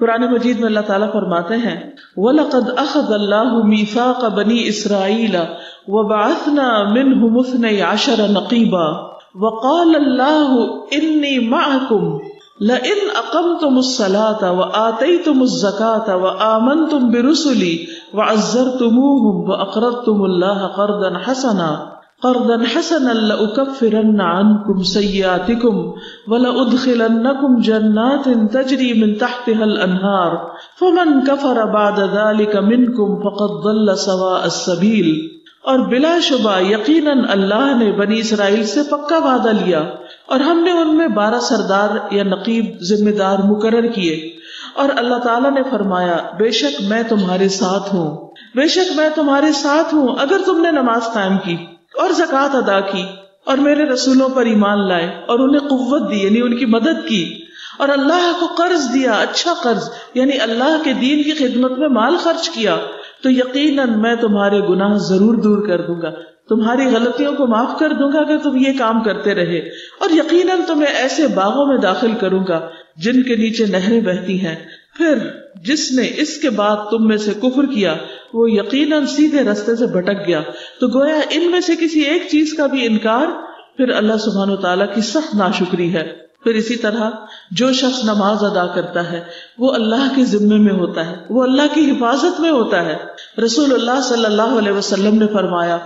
قرآن مجید میں اللہ تعالیٰ فرماتے ہیں وَلَقَدْ أَخَذَ اللَّهُ مِيثَاقَ بَنِي إِسْرَائِيلَ وَبَعَثْنَا مِنْهُمُ 12 نَقِيبًا وَقَالَ اللَّهُ إِنِّي مَعَكُمْ لَئِنْ أَقَمْتُمُ الصَّلَاةَ وَآتَيْتُمُ الزَّكَاةَ وَآمَنْتُمْ بِرُسُلِي وَعَزَّرْتُمُوهُمْ وَأَقْرَضْتُمُ اللَّهَ قرضا حسنا لأكفرن عنكم سيئاتكم ولأدخلنكم جنات تجري من تحتها الأنهار فمن كفر بعد ذلك منكم فقد ضل سواء السبيل. اور بلا شبہ یقیناً اللہ نے بنی اسرائیل سے پکا وعدہ لیا اور ہم نے ان میں 12 سردار یا نقیب ذمہ دار مقرر کیے. اور اللہ تعالیٰ نے فرمایا بے شک میں تمہارے ساتھ ہوں، بے شک میں تمہارے ساتھ ہوں اگر تم نے نماز قائم کی اور زکوٰۃ ادا کی اور میرے رسولوں پر ایمان لائے اور انہیں قوت دی یعنی ان کی مدد کی اور اللہ کو قرض دیا، اچھا قرض یعنی اللہ کے دین کی خدمت میں مال خرچ کیا، تو یقیناً میں تمہارے گناہ ضرور دور کر دوں گا، تمہاری غلطیوں کو معاف کر دوں گا اگر تم یہ کام کرتے رہے، اور یقیناً تمہیں ایسے باغوں میں داخل کروں گا جن کے نیچے نہریں بہتی ہیں. پھر جس نے اس کے بعد تم میں سے کفر کیا وہ یقیناً سیدھے رستے سے بھٹک گیا. تو گویا ان میں سے کسی ایک چیز کا بھی انکار پھر اللہ سبحانہ وتعالیٰ کی سخت ناشکری ہے. پھر اسی طرح جو شخص نماز ادا کرتا ہے وہ اللہ کے ذمے میں ہوتا ہے، وہ اللہ کی حفاظت میں ہوتا ہے. رسول اللہ صلی اللہ علیہ وسلم نے فرمایا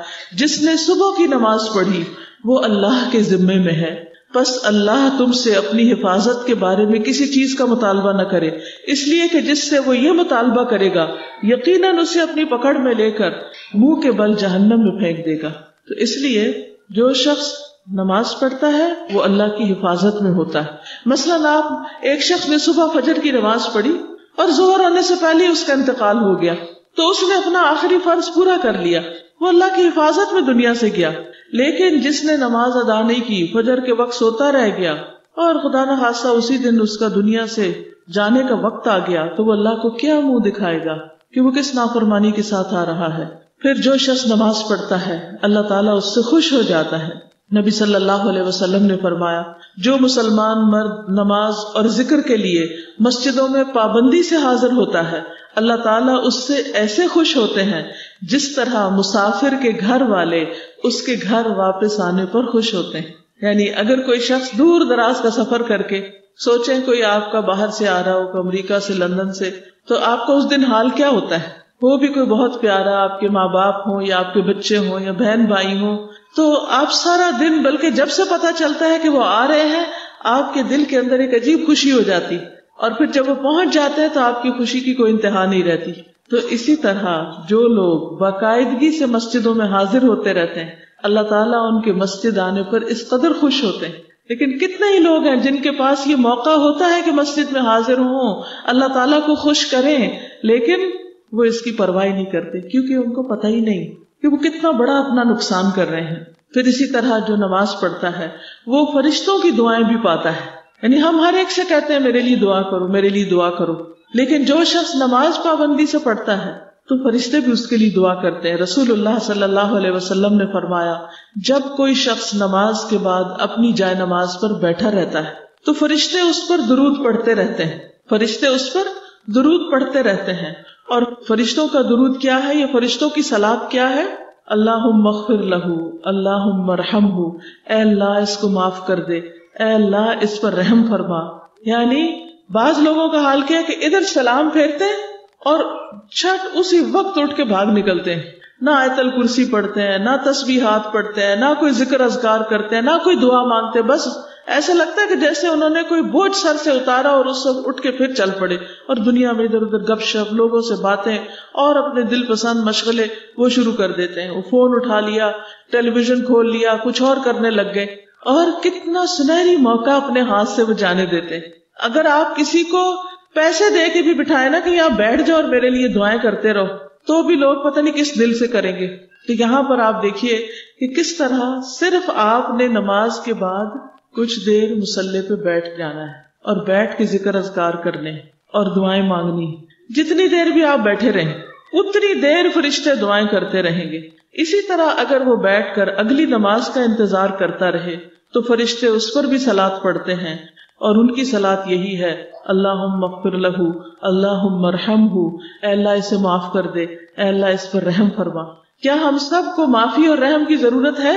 جس نے صبح کی نماز پڑھی وہ اللہ کے ذمے میں ہے، بس اللہ تم سے اپنی حفاظت کے بارے میں کسی چیز کا مطالبہ نہ کرے، اس لیے کہ جس سے وہ یہ مطالبہ کرے گا یقیناً اسے اپنی پکڑ میں لے کر منہ کے بل جہنم میں پھینک دے گا. تو اس لیے جو شخص نماز پڑھتا ہے وہ اللہ کی حفاظت میں ہوتا ہے. مثلاً آپ ایک شخص نے صبح فجر کی نماز پڑھی اور ظہر ہونے سے پہلے اس کا انتقال ہو گیا تو اس نے اپنا آخری فرض پورا کر لیا، وہ اللہ کی حفاظت میں دنیا سے گیا. لیکن جس نے نماز ادا نہیں کی، فجر کے وقت سوتا رہ گیا اور خدا نہ خاصہ اسی دن اس کا دنیا سے جانے کا وقت آ گیا، تو وہ اللہ کو کیا منہ دکھائے گا کہ وہ کس نافرمانی کے ساتھ آ رہا ہے. پھر جو شخص نماز پڑھتا ہے اللہ تعالیٰ اس سے خوش ہو جاتا ہے. نبی صلی اللہ علیہ وسلم نے فرمایا جو مسلمان مرد نماز اور ذکر کے لیے مسجدوں میں پابندی سے حاضر ہوتا ہے اللہ تعالیٰ اس سے ایسے خوش ہوتے ہیں جس طرح مسافر کے گھر والے اس کے گھر واپس آنے پر خوش ہوتے ہیں. یعنی اگر کوئی شخص دور دراز کا سفر کر کے سوچیں کوئی آپ کا باہر سے آ رہا ہو، امریکہ سے، لندن سے، تو آپ کا اس دن حال کیا ہوتا ہے؟ وہ بھی کوئی بہت پیارا، آپ کے ماں باپ ہوں یا آپ کے بچے ہوں یا بہن بھائی ہوں، تو آپ سارا دن، بلکہ جب سے پتا چلتا ہے کہ وہ آ رہے ہیں آپ کے دل کے اندر ایک عجیب خوشی ہو جاتی، اور پھر جب وہ پہنچ جاتے ہیں تو آپ کی خوشی کی کوئی انتہا نہیں رہتی. تو اسی طرح جو لوگ باقاعدگی سے مسجدوں میں حاضر ہوتے رہتے ہیں اللہ تعالیٰ ان کے مسجد آنے پر اس قدر خوش ہوتے ہیں. لیکن کتنے ہی لوگ ہیں جن کے پاس یہ موقع ہوتا ہے کہ مسجد میں حاضر ہوں، اللہ تعالیٰ کو خوش کریں، لیکن وہ اس کی پرواہ نہیں کرتے کیونکہ ان کو پتہ ہی نہیں کہ وہ کتنا بڑا اپنا نقصان کر رہے ہیں. پھر اسی طرح جو نماز پڑھتا ہے وہ فرشتوں کی دعائیں بھی پاتا ہے. یعنی ہم ہر ایک سے کہتے ہیں میرے لیے دعا کرو، میرے لیے دعا کرو، لیکن جو شخص نماز پابندی سے پڑھتا ہے تو فرشتے بھی اس کے لیے دعا کرتے ہیں. رسول اللہ صلی اللہ علیہ وسلم نے فرمایا جب کوئی شخص نماز کے بعد اپنی جائے نماز پر بیٹھا رہتا ہے تو فرشتے اس پر درود پڑھتے رہتے ہیں، فرشتے اس پر درود پڑھتے رہتے ہیں. اور فرشتوں کا درود کیا ہے؟ یہ فرشتوں کی صلات کیا ہے؟ اللہم اغفر لہ، اللہم ارحمہ، اے اللہ اس کو معاف کر دے، اے اللہ اس پر رحم فرما. یعنی بعض لوگوں کا حال کیا ہے کہ ادھر سلام پھیرتے ہیں اور چھٹ اسی وقت اٹھ کے بھاگ نکلتے ہیں، نہ آیت الکرسی پڑھتے ہیں، نہ تسبیحات پڑھتے ہیں، نہ کوئی ذکر اذکار کرتے ہیں، نہ کوئی دعا مانگتے. بس ایسا لگتا ہے کہ جیسے انہوں نے کوئی بوجھ سر سے اتارا اور اس وقت اٹھ کے پھر چل پڑے، اور دنیا میں ادھر ادھر گپ شپ، لوگوں سے باتیں اور اپنے دل پسند مشغلے وہ شروع کر دیتے ہیں. وہ فون اٹھا لیا، ٹیلی ویژن کھول لیا، کچھ اور کرنے لگ گئے، اور کتنا سنہری موقع اپنے ہاتھ سے وہ جانے دیتے ہیں. اگر آپ کسی کو پیسے دے کے بھی بٹھائے نا کہ آپ بیٹھ جاؤ اور میرے لیے دعائیں کرتے رہو، تو بھی لوگ پتہ نہیں کس دل سے کریں گے. تو یہاں پر آپ دیکھیے کہ کس طرح صرف آپ نے نماز کے بعد کچھ دیر مصلی پہ بیٹھ جانا ہے اور بیٹھ کے ذکر اذکار کرنے اور دعائیں مانگنی. جتنی دیر بھی آپ بیٹھے رہیں اتنی دیر فرشتے دعائیں کرتے رہیں گے. اسی طرح اگر وہ بیٹھ کر اگلی نماز کا انتظار کرتا رہے تو فرشتے اس پر بھی صلات پڑھتے ہیں اور ان کی صلات یہی ہے اللہم اغفر لہ اللہم ارحمہ، اے اللہ اسے معاف کر دے، اے اللہ اس پر رحم فرما۔ کیا ہم سب کو معافی اور رحم کی ضرورت ہے؟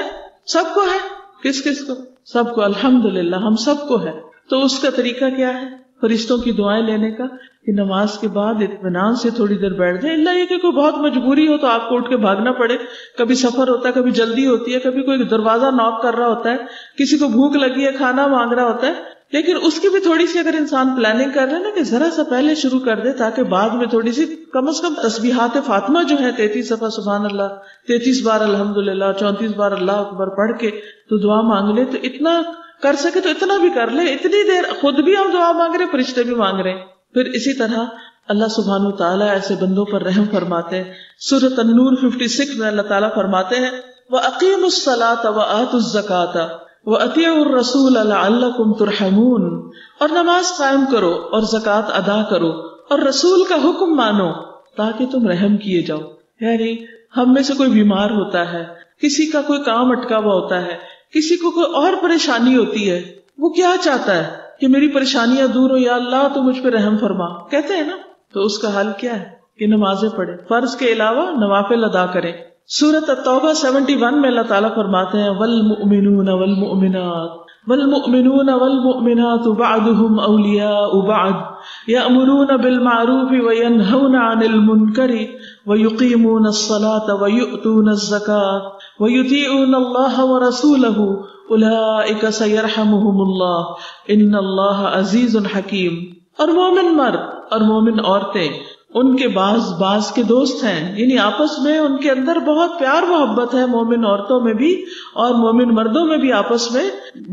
سب کو ہے۔ کس کس کو؟ سب کو، الحمدللہ ہم سب کو ہے۔ تو اس کا طریقہ کیا ہے؟ فرشتوں کی دعائیں لینے کا، کہ نماز کے بعد اطمینان سے تھوڑی دیر بیٹھ جائیں، اللہ یہ کہ کوئی بہت مجبوری ہو تو آپ کو اٹھ کے بھاگنا پڑے، کبھی سفر ہوتا ہے، کبھی جلدی ہوتی ہے، کبھی کوئی دروازہ ناک کر رہا ہوتا ہے، کسی کو بھوک لگی ہے، کھانا مانگ رہا ہوتا ہے، لیکن اس کی بھی تھوڑی سی اگر انسان پلاننگ کر لے نا کہ ذرا سا پہلے شروع کر دے تاکہ بعد میں تھوڑی سی کم از کم تسبیحات فاطمہ جو ہے 33 دفعہ سبحان اللہ، 33 بار الحمدللہ، 34 بار اللہ اکبر پڑھ کے تو دعا مانگ لے، تو اتنا کر سکے تو اتنا بھی کر لے، اتنی دیر خود بھی ہم دعا مانگ رہے، فرشتے بھی مانگ رہے ہیں۔ پھر اسی طرح اللہ سبحانہ وتعالیٰ ایسے بندوں پر رحم فرماتے ہیں۔ سورۃ النور 56 میں اللہ تعالیٰ فرماتے ہیں وَأَقِيمُوا الصَّلَاةَ وَآتُوا الزَّكَاةَ وَأَطِيعُوا الرَّسُولَ لَعَلَّكُمْ تُرْحَمُونَ، اور نماز قائم کرو اور زکوٰۃ ادا کرو اور رسول کا حکم مانو تاکہ تم رحم کیے جاؤ۔ یعنی ہم میں سے کوئی بیمار ہوتا ہے، کسی کا کوئی کام اٹکا ہوا ہوتا ہے، کسی کو کوئی اور پریشانی ہوتی ہے، وہ کیا چاہتا ہے کہ میری پریشانیاں دور ہو، یا اللہ تو مجھ پہ رحم فرما، کہتے ہیں نا، تو اس کا حل کیا ہے کہ نمازیں پڑھیں، فرض کے علاوہ نوافل ادا کریں۔ سورۃ التوبہ 71 میں اللہ تعالیٰ فرماتے ہیں والمؤمنون والمؤمنات والمؤمنون والمؤمنات بعضهم اولیاء بعض یأمرون بالمعروف وینہون عن المنکر ویقیمون الصلاة ویؤتون الزکاة ویطیعون اللہ ورسولہ اولئک سیرحمہم اللہ ان اللہ عزیز حکیم۔ اور مومن مرد اور مومن عورتیں ان کے بعض کے دوست ہیں، یعنی آپس میں ان کے اندر بہت پیار محبت ہے، مومن عورتوں میں بھی اور مومن مردوں میں بھی آپس میں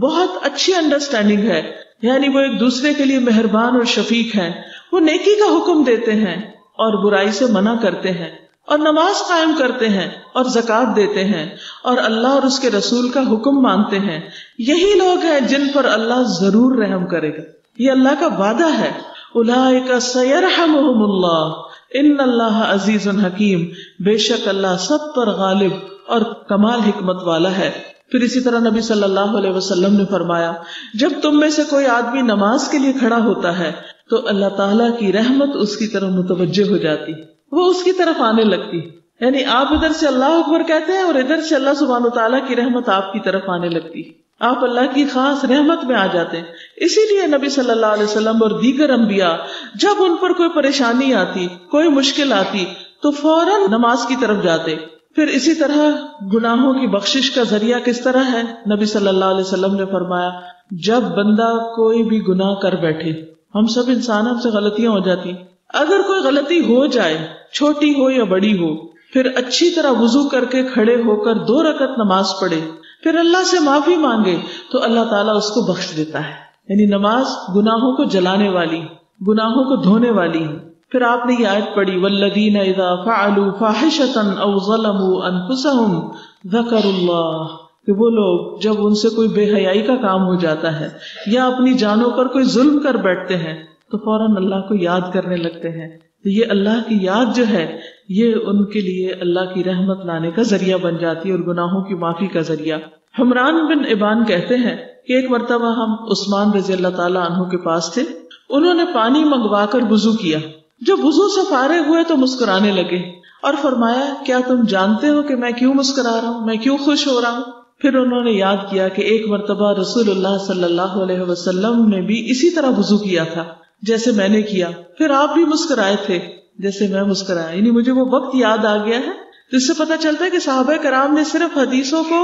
بہت اچھی انڈرسٹینڈنگ ہے، یعنی وہ ایک دوسرے کے لیے مہربان اور شفیق ہیں، وہ نیکی کا حکم دیتے ہیں اور برائی سے منع کرتے ہیں اور نماز قائم کرتے ہیں اور زکوٰۃ دیتے ہیں اور اللہ اور اس کے رسول کا حکم مانتے ہیں۔ یہی لوگ ہیں جن پر اللہ ضرور رحم کرے گا، یہ اللہ کا وعدہ ہے۔ اولئک سیرحمہم اللہ ان اللہ عزیز حکیم، بے شک اللہ سب پر غالب اور کمال حکمت والا ہے۔ پھر اسی طرح نبی صلی اللہ علیہ وسلم نے فرمایا جب تم میں سے کوئی آدمی نماز کے لیے کھڑا ہوتا ہے تو اللہ تعالیٰ کی رحمت اس کی طرف متوجہ ہو جاتی، وہ اس کی طرف آنے لگتی، یعنی آپ ادھر سے اللہ اکبر کہتے ہیں اور ادھر سے اللہ سبحانہ وتعالیٰ کی رحمت آپ کی طرف آنے لگتی، آپ اللہ کی خاص رحمت میں آ جاتے ہیں۔ اسی لیے نبی صلی اللہ علیہ وسلم اور دیگر انبیاء جب ان پر کوئی پریشانی آتی، کوئی مشکل آتی تو فوراً نماز کی طرف جاتے۔ پھر اسی طرح گناہوں کی بخشش کا ذریعہ کس طرح ہے؟ نبی صلی اللہ علیہ وسلم نے فرمایا جب بندہ کوئی بھی گناہ کر بیٹھے، ہم سب انسان ہم سے غلطیاں ہو جاتی، اگر کوئی غلطی ہو جائے چھوٹی ہو یا بڑی ہو، پھر اچھی طرح وضو کر کے کھڑے ہو کر 2 رکعت نماز پڑھے، پھر اللہ سے معافی مانگے تو اللہ تعالیٰ اس کو بخش دیتا ہے۔ یعنی نماز گناہوں کو جلانے والی، گناہوں کو دھونے والی ہے۔ پھر آپ نے یہ آیت پڑھی والذین اذا فعلوا فاحشۃ او ظلموا انفسهم ذکروا اللہ، کہ وہ لوگ جب ان سے کوئی بے حیائی کا کام ہو جاتا ہے یا اپنی جانوں پر کوئی ظلم کر بیٹھتے ہیں تو فوراً اللہ کو یاد کرنے لگتے ہیں۔ تو یہ اللہ کی یاد جو ہے یہ ان کے لیے اللہ کی رحمت لانے کا ذریعہ بن جاتی ہے اور گناہوں کی معافی کا ذریعہ۔ حمران بن ابان کہتے ہیں کہ ایک مرتبہ ہم عثمان رضی اللہ تعالیٰ عنہ کے پاس تھے، انہوں نے پانی منگوا کر وضو کیا، جب وضو سے فارغ ہوئے تو مسکرانے لگے اور فرمایا کیا تم جانتے ہو کہ میں کیوں مسکرا رہا ہوں، میں کیوں خوش ہو رہا ہوں؟ پھر انہوں نے یاد کیا کہ ایک مرتبہ رسول اللہ صلی اللہ علیہ وسلم نے بھی اسی طرح وضو کیا تھا جیسے میں نے کیا، پھر آپ بھی مسکرائے تھے جیسے میں مسکرایا، یعنی مجھے وہ وقت یاد آ گیا ہے۔ جس سے پتہ چلتا ہے کہ صحابہ کرام نے صرف حدیثوں کو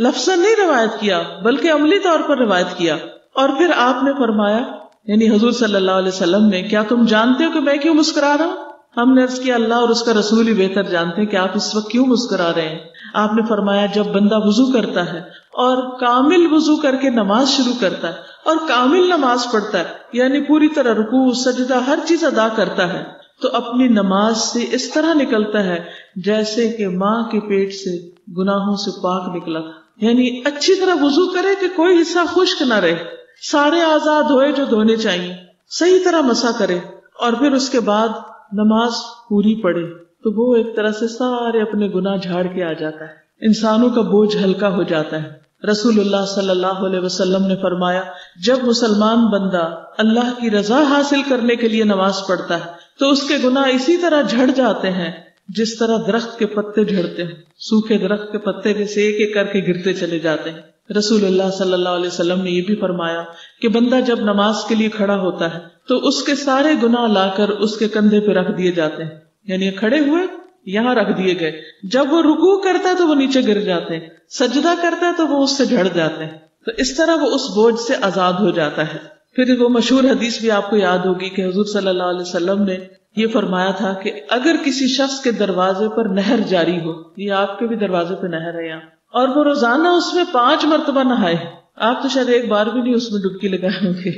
لفظاً نہیں روایت کیا بلکہ عملی طور پر روایت کیا۔ اور پھر آپ نے فرمایا، یعنی حضور صلی اللہ علیہ وسلم نے، کیا تم جانتے ہو کہ میں کیوں مسکرا رہا ہوں؟ ہم نے عرض کیا اللہ اور اس کا رسول ہی بہتر جانتے ہیں کہ آپ اس وقت کیوں مسکرا رہے ہیں۔ آپ نے فرمایا جب بندہ وضو کرتا ہے اور کامل وضو کر کے نماز شروع کرتا ہے اور کامل نماز پڑھتا ہے، یعنی پوری طرح رکوع سجدہ ہر چیز ادا کرتا ہے، تو اپنی نماز سے اس طرح نکلتا ہے جیسے کہ ماں کے پیٹ سے گناہوں سے پاک نکلا تھا۔ یعنی اچھی طرح وضو کرے کہ کوئی حصہ خشک نہ رہے، سارے اعضاء دھوئے جو دھونے چاہیے، صحیح طرح مسح کرے، اور پھر اس کے بعد نماز پوری پڑھے تو وہ ایک طرح سے سارے اپنے گناہ جھاڑ کے آ جاتا ہے، انسانوں کا بوجھ ہلکا ہو جاتا ہے۔ رسول اللہ صلی اللہ علیہ وسلم نے فرمایا جب مسلمان بندہ اللہ کی رضا حاصل کرنے کے لیے نماز پڑھتا ہے تو اس کے گناہ اسی طرح جھڑ جاتے ہیں جس طرح درخت کے پتے جھڑتے ہیں. سوکھے درخت کے پتے جیسے ایک ایک کر کے گرتے چلے جاتے ہیں. رسول اللہ صلی اللہ علیہ وسلم نے یہ بھی فرمایا کہ بندہ جب نماز کے لیے کھڑا ہوتا ہے تو اس کے سارے گناہ لا کر اس کے کندھے پہ رکھ دیے جاتے ہیں. یعنی کھڑے ہوئے یہاں رکھ دیے گئے. جب وہ رکوع کرتا ہے تو وہ نیچے گر جاتے ہیں, سجدہ کرتا ہے تو وہ اس سے جھڑ جاتے ہیں. تو اس طرح وہ اس بوجھ سے آزاد ہو جاتا ہے. پھر وہ مشہور حدیث بھی آپ کو یاد ہوگی کہ حضور صلی اللہ علیہ وسلم نے یہ فرمایا تھا کہ اگر کسی شخص کے دروازے پر نہر جاری ہو, یہ آپ کے بھی دروازے پہ نہر ہے یہاں, اور وہ روزانہ اس میں 5 مرتبہ نہائے, آپ تو شاید ایک بار بھی نہیں اس میں ڈبکی لگائے ہوں گے,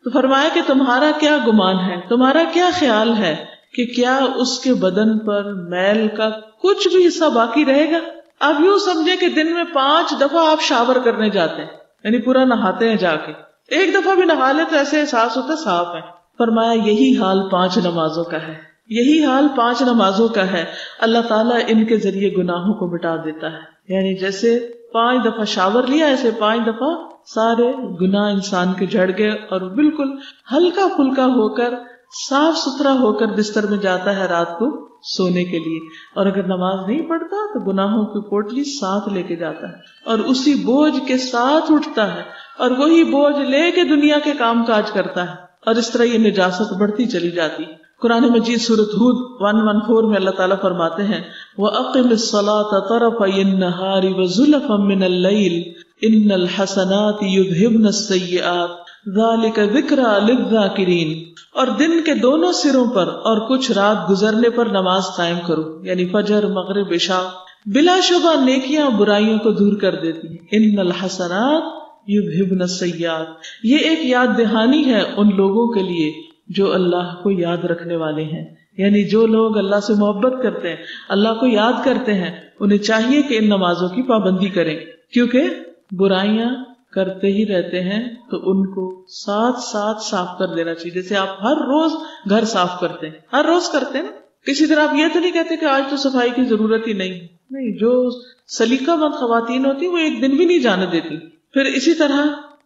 تو فرمایا کہ تمہارا کیا گمان ہے, تمہارا کیا خیال ہے کہ کیا اس کے بدن پر میل کا کچھ بھی حصہ باقی رہے گا؟ آپ یوں سمجھے کہ دن میں 5 دفعہ آپ شاور کرنے جاتے ہیں, یعنی پورا نہاتے ہیں جا کے, ایک دفعہ بھی نہا لے تو ایسے احساس ہوتا صاف ہے. فرمایا یہی حال 5 نمازوں کا ہے, یہی حال 5 نمازوں کا ہے. اللہ تعالیٰ ان کے ذریعے گناہوں کو مٹا دیتا ہے. یعنی جیسے 5 دفعہ شاور لیا ایسے 5 دفعہ سارے گناہ انسان کے جھڑ گئے اور بالکل ہلکا پھلکا ہو کر صاف ستھرا ہو کر بستر میں جاتا ہے رات کو سونے کے لیے. اور اگر نماز نہیں پڑھتا تو گناہوں کی پوٹلی ساتھ لے کے جاتا ہے اور اسی بوجھ کے ساتھ اٹھتا ہے اور وہی بوجھ لے کے دنیا کے کام کاج کرتا ہے, اور اس طرح یہ نجاست بڑھتی چلی جاتی. قرآن مجید سورۃ ہود 114 میں اللہ تعالیٰ فرماتے ہیں وَأَقِمِ الصَّلَاةَ طَرَفَيِ النَّهَارِ وَزُلَفًا مِّنَ اللَّيْلِ إِنَّ الْحَسَنَاتِ يُذْهِبْنَ السَّيِّئَاتِ ذَلِكَ ذِكْرَىٰ لِلذَّاكِرِينَ. اور دن کے دونوں سروں پر اور کچھ رات گزرنے پر نماز قائم کرو, یعنی فجر, مغرب, عشاء, بلا شبہ نیکیاں برائیوں کو دور کر دیتی ہیں. ان الحسنات یذھبن السیئات, یہ ایک یاد دہانی ہے ان لوگوں کے لیے جو اللہ کو یاد رکھنے والے ہیں. یعنی جو لوگ اللہ سے محبت کرتے ہیں, اللہ کو یاد کرتے ہیں, انہیں چاہیے کہ ان نمازوں کی پابندی کریں, کیونکہ برائیاں کرتے ہی رہتے ہیں تو ان کو ساتھ ساتھ صاف کر دینا چاہیے. جیسے آپ ہر روز گھر صاف کرتے ہیں, ہر روز کرتے ہیں نا, کسی طرح آپ یہ تو نہیں کہتے کہ آج تو صفائی کی ضرورت ہی نہیں. جو سلیقہ مند خواتین ہوتی وہ ایک دن بھی نہیں جانے دیتی. پھر اسی طرح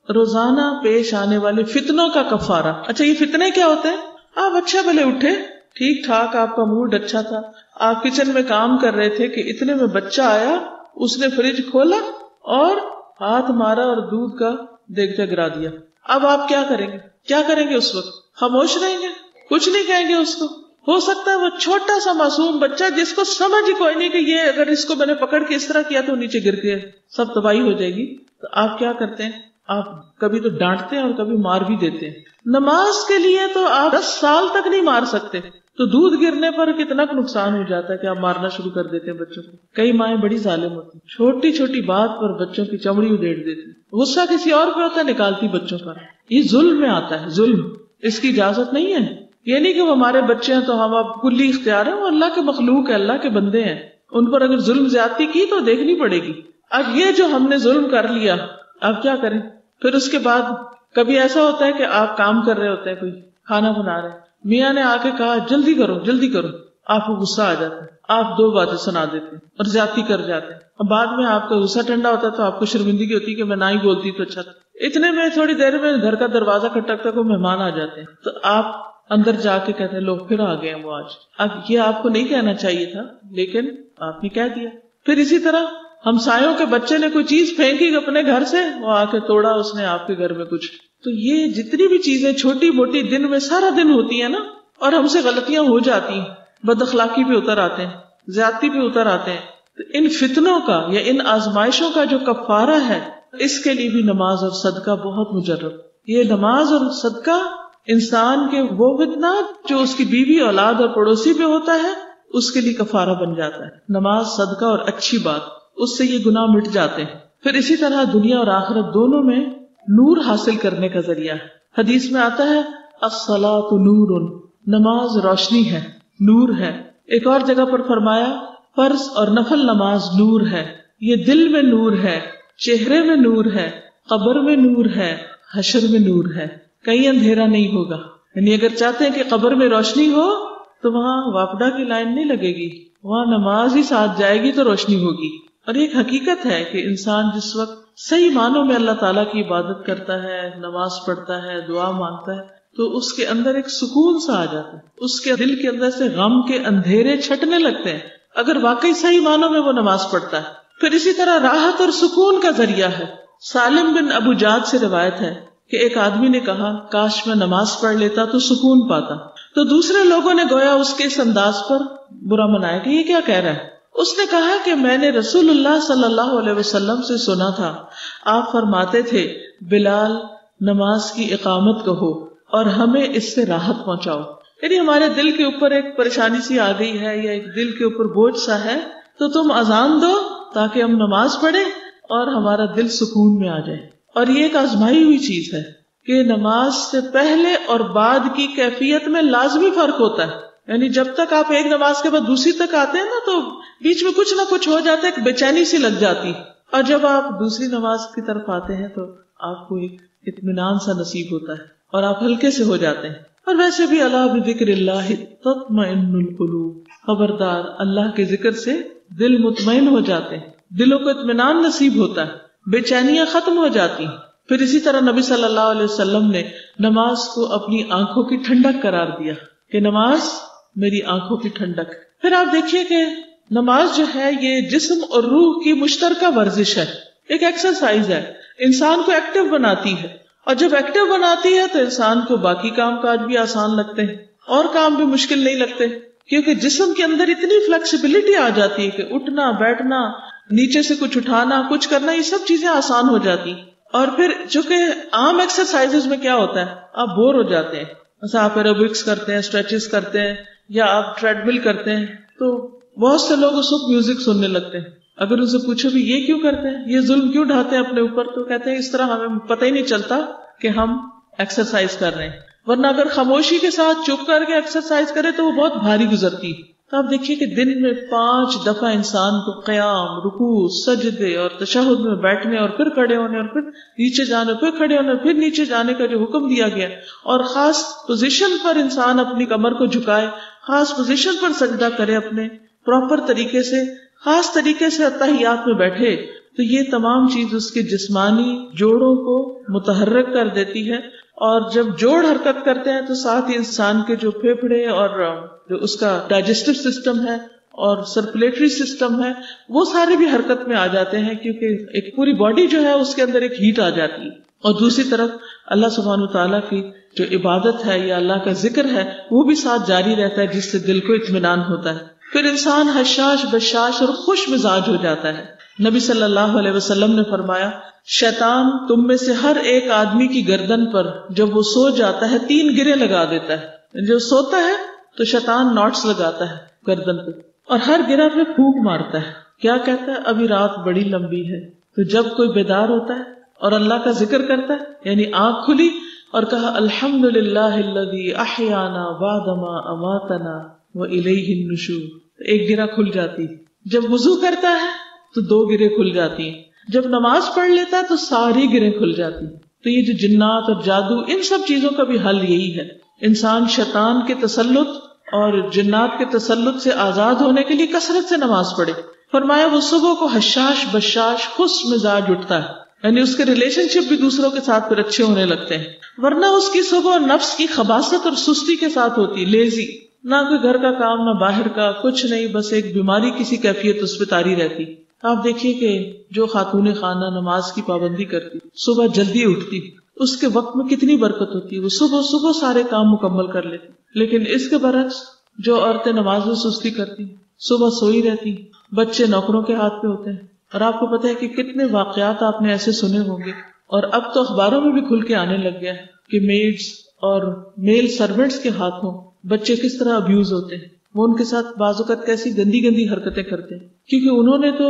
روزانہ پیش آنے والے فتنوں کا کفارہ. اچھا یہ فتنے کیا ہوتے ہیں؟ آپ اچھا بھلے اٹھے, ٹھیک ٹھاک, آپ کا موڈ اچھا تھا, آپ کچن میں کام کر رہے تھے کہ اتنے میں بچہ آیا, اس نے فریج کھولا اور ہاتھ مارا اور دودھ کا دیگچا گرا دیا. اب آپ کیا کریں گے؟ کیا کریں گے اس وقت؟ خاموش رہیں گے, کچھ نہیں کہیں گے اس کو؟ ہو سکتا ہے وہ چھوٹا سا معصوم بچہ جس کو سمجھ ہی کوئی نہیں کہ یہ اگر اس کو میں نے پکڑ کے اس طرح کیا تو نیچے گر کے سب تباہی ہو جائے گی, تو آپ کیا کرتے ہیں؟ آپ کبھی تو ڈانٹتے ہیں اور کبھی مار بھی دیتے ہیں. نماز کے لیے تو آپ 10 سال تک نہیں مار سکتے, تو دودھ گرنے پر کتنا نقصان ہو جاتا ہے کہ آپ مارنا شروع کر دیتے ہیں بچوں کو. کئی مائیں بڑی ظالم ہوتی ہیں, چھوٹی چھوٹی بات پر بچوں کی چمڑی ادھیڑ دیتی, غصہ کسی اور پہ ہوتا ہے نکالتی بچوں پر. یہ ظلم میں آتا ہے, ظلم, اس کی اجازت نہیں ہے. یہ نہیں کہ وہ ہمارے بچے ہیں تو ہم اب کلی اختیار ہیں, وہ اللہ کے مخلوق ہے, اللہ کے بندے ہیں, ان پر اگر ظلم زیادتی کی تو دیکھنی پڑے گی. اب یہ جو ہم نے ظلم کر لیا, اب کیا کریں؟ پھر اس کے بعد کبھی ایسا ہوتا ہے کہ آپ کام کر رہے ہوتے ہیں, کوئی کھانا بنا رہے ہیں, میاں نے آ کے کہا جلدی کرو جلدی کرو, آپ کو غصہ آ جاتا ہے, آپ 2 باتیں سنا دیتے ہیں اور زیادتی کر جاتے ہیں. اب بعد میں آپ کا غصہ ٹھنڈا ہوتا ہے تو آپ کو شرمندگی ہوتی ہے کہ میں نہ ہی بولتی تو اچھا تھا. اتنے میں تھوڑی دیر میں گھر کا دروازہ کھٹکتا کوئی مہمان آ جاتے ہیں, تو آپ اندر جا کے کہتے ہیں لو پھر آ گئے ہیں وہ آج. اب یہ آپ کو نہیں کہنا چاہیے تھا لیکن آپ نے کہہ دیا. پھر اسی طرح ہمسایوں کے بچے نے کوئی چیز پھینکی اپنے گھر سے, وہ آ کے توڑا اس نے آپ کے گھر میں کچھ. تو یہ جتنی بھی چیزیں چھوٹی موٹی دن میں سارا دن ہوتی ہیں نا, اور ہم سے غلطیاں ہو جاتی ہیں, بد اخلاقی پہ اتر آتے ہیں, زیادتی پہ اتر آتے ہیں, تو ان فتنوں کا یا ان آزمائشوں کا جو کفارہ ہے, اس کے لیے بھی نماز اور صدقہ بہت مجرب. یہ نماز اور صدقہ انسان کے وہ فتنہ جو اس کی بیوی, اولاد اور پڑوسی پہ ہوتا ہے, اس کے لیے کفارہ بن جاتا ہے. نماز, صدقہ اور اچھی بات, اس سے یہ گناہ مٹ جاتے ہیں. پھر اسی طرح دنیا اور آخرت دونوں میں نور حاصل کرنے کا ذریعہ ہے. حدیث میں آتا ہے الصلاۃ نور, نماز روشنی ہے, نور ہے. ایک اور جگہ پر فرمایا فرض اور نفل نماز نور ہے, یہ دل میں نور ہے, چہرے میں نور ہے, قبر میں نور ہے, حشر میں نور ہے, کہیں اندھیرا نہیں ہوگا. یعنی اگر چاہتے ہیں کہ قبر میں روشنی ہو تو وہاں واپڈا کی لائن نہیں لگے گی, وہاں نماز ہی ساتھ جائے گی تو روشنی ہوگی. اور ایک حقیقت ہے کہ انسان جس وقت صحیح معنوں میں اللہ تعالیٰ کی عبادت کرتا ہے، نماز پڑھتا ہے، دعا مانگتا ہے، تو اس کے اندر ایک سکون سا آ جاتا ہے، اس کے دل کے اندر سے غم کے اندھیرے چھٹنے لگتے ہیں اگر واقعی صحیح معنوں میں وہ نماز پڑھتا ہے۔ پھر اسی طرح راحت اور سکون کا ذریعہ ہے۔ سالم بن ابو جاد سے روایت ہے کہ ایک آدمی نے کہا کاش میں نماز پڑھ لیتا تو سکون پاتا، تو دوسرے لوگوں نے گویا اس کے اس انداز پر برا منایا کہ یہ کیا کہہ رہا ہے۔ اس نے کہا کہ میں نے رسول اللہ صلی اللہ علیہ وسلم سے سنا تھا، آپ فرماتے تھے بلال نماز کی اقامت کہو اور ہمیں اس سے راحت پہنچاؤ۔ یعنی ہمارے دل کے اوپر ایک پریشانی سی آ گئی ہے یا ایک دل کے اوپر بوجھ سا ہے، تو تم اذان دو تاکہ ہم نماز پڑھیں اور ہمارا دل سکون میں آ جائے۔ اور یہ ایک آزمائی ہوئی چیز ہے کہ نماز سے پہلے اور بعد کی کیفیت میں لازمی فرق ہوتا ہے۔ یعنی جب تک آپ ایک نماز کے بعد دوسری تک آتے ہیں نا تو بیچ میں کچھ نہ کچھ ہو جاتا ہے، ایک بے چینی سی لگ جاتی، اور جب آپ دوسری نماز کی طرف آتے ہیں تو آپ کو ایک اطمینان سا نصیب ہوتا ہے اور آپ ہلکے سے ہو جاتے ہیں۔ اور ویسے بھی الا بذکر اللہ تطمئن القلوب، خبردار اللہ کے ذکر سے دل مطمئن ہو جاتے ہیں، دلوں کو اطمینان نصیب ہوتا ہے، بے چینیاں ختم ہو جاتی ہیں۔ پھر اسی طرح نبی صلی اللہ علیہ وسلم نے نماز کو اپنی آنکھوں کی ٹھنڈک قرار دیا کہ نماز میری آنکھوں کی ٹھنڈک۔ پھر آپ دیکھیے کہ نماز جو ہے یہ جسم اور روح کی مشترکہ ورزش ہے، ایک ایکسرسائز ہے، انسان کو ایکٹیو بناتی ہے، اور جب ایکٹیو بناتی ہے تو انسان کو باقی کام کاج بھی آسان لگتے ہیں اور کام بھی مشکل نہیں لگتے، کیونکہ جسم کے اندر اتنی فلیکسیبلٹی آ جاتی ہے کہ اٹھنا بیٹھنا، نیچے سے کچھ اٹھانا، کچھ کرنا، یہ سب چیزیں آسان ہو جاتی۔ اور پھر چونکہ عام ایکسرسائز میں کیا ہوتا ہے، آپ بور ہو جاتے ہیں، جیسے آپ ایروبکس کرتے ہیں، اسٹریچز کرتے ہیں یا آپ ٹریڈ مل کرتے ہیں، تو بہت سے لوگ اس وقت میوزک سننے لگتے ہیں۔ اگر ان سے پوچھو بھی یہ کیوں کرتے ہیں، یہ ظلم کیوں ڈھاتے ہیں اپنے اوپر، تو کہتے ہیں اس طرح ہمیں پتہ ہی نہیں چلتا کہ ہم ایکسرسائز کر رہے ہیں، ورنہ اگر خاموشی کے ساتھ چپ کر کے ایکسرسائز کرے تو وہ بہت بھاری گزرتی ہے۔ تو آپ دیکھیے کہ دن میں 5 دفعہ انسان کو قیام، رکوع، سجدے اور تشہد میں بیٹھنے اور پھر کھڑے ہونے اور پھر نیچے جانے، پھر کھڑے ہونے، پھر نیچے جانے کا جو حکم دیا گیا، اور خاص پوزیشن پر انسان اپنی کمر کو جھکائے، خاص پوزیشن پر سجدہ کرے، اپنے پراپر طریقے سے، خاص طریقے سے اتحیات میں بیٹھے، تو یہ تمام چیز اس کے جسمانی جوڑوں کو متحرک کر دیتی ہے، اور جب جوڑ حرکت کرتے ہیں تو ساتھ ہی انسان کے جو پھیپھڑے اور جو اس کا ڈائجسٹو سسٹم ہے اور سرکولیٹری سسٹم ہے وہ سارے بھی حرکت میں آ جاتے ہیں، کیونکہ ایک پوری باڈی جو ہے اس کے اندر ایک ہیٹ آ جاتی ہے۔ اور دوسری طرف اللہ سبحانہ وتعالیٰ کی جو عبادت ہے یا اللہ کا ذکر ہے وہ بھی ساتھ جاری رہتا ہے، جس سے دل کو اطمینان ہوتا ہے۔ پھر انسان حشاش بشاش اور خوش مزاج ہو جاتا ہے۔ نبی صلی اللہ علیہ وسلم نے فرمایا شیطان تم میں سے ہر ایک آدمی کی گردن پر جب وہ سو جاتا ہے 3 گرے لگا دیتا ہے۔ جو سوتا ہے تو شیطان نوٹس لگاتا ہے گردن پہ اور ہر گرہ پہ پھونک مارتا ہے، کیا کہتا ہے ابھی رات بڑی لمبی ہے۔ تو جب کوئی بیدار ہوتا ہے اور اللہ کا ذکر کرتا ہے، یعنی آنکھ کھلی اور کہا الحمدللہ الذی احیانا بعد ما اماتنا والیہ النشور، تو 1 گرہ کھل جاتی۔ جب وضو کرتا ہے تو 2 گرے کھل جاتی ہیں، جب نماز پڑھ لیتا ہے تو ساری گریں کھل جاتی۔ تو یہ جو جنات اور جادو، ان سب چیزوں کا بھی حل یہی ہے، انسان شیطان کے تسلط اور جنات کے تسلط سے آزاد ہونے کے لیے کثرت سے نماز پڑھے۔ فرمایا وہ صبح کو حشاش بشاش خوش مزاج اٹھتا ہے، یعنی اس کے ریلیشن شپ بھی دوسروں کے ساتھ پھر اچھے ہونے لگتے ہیں، ورنہ اس کی صبح نفس کی خباثت اور سستی کے ساتھ ہوتی، لیزی، نہ کوئی گھر کا کام نہ باہر کا، کچھ نہیں، بس ایک بیماری کسی کیفیت اس پہ تاری رہتی۔ آپ دیکھیے کہ جو خاتون خانہ نماز کی پابندی کرتی، صبح جلدی اٹھتی، اس کے وقت میں کتنی برکت ہوتی ہے، وہ صبح صبح سارے کام مکمل کر لیتی۔ لیکن اس کے برعکس جو عورتیں نماز میں سستی کرتی، صبح سوئی رہتی، بچے نوکروں کے ہاتھ پہ ہوتے ہیں، اور آپ کو پتہ ہے کہ کتنے واقعات آپ نے ایسے سنے ہوں گے، اور اب تو اخباروں میں بھی کھل کے آنے لگ گیا ہے کہ میڈز اور میل سروینٹس کے ہاتھوں بچے کس طرح ابیوز ہوتے ہیں، وہ ان کے ساتھ بعض اوقات کیسی گندی گندی حرکتیں کرتے ہیں، کیونکہ انہوں نے تو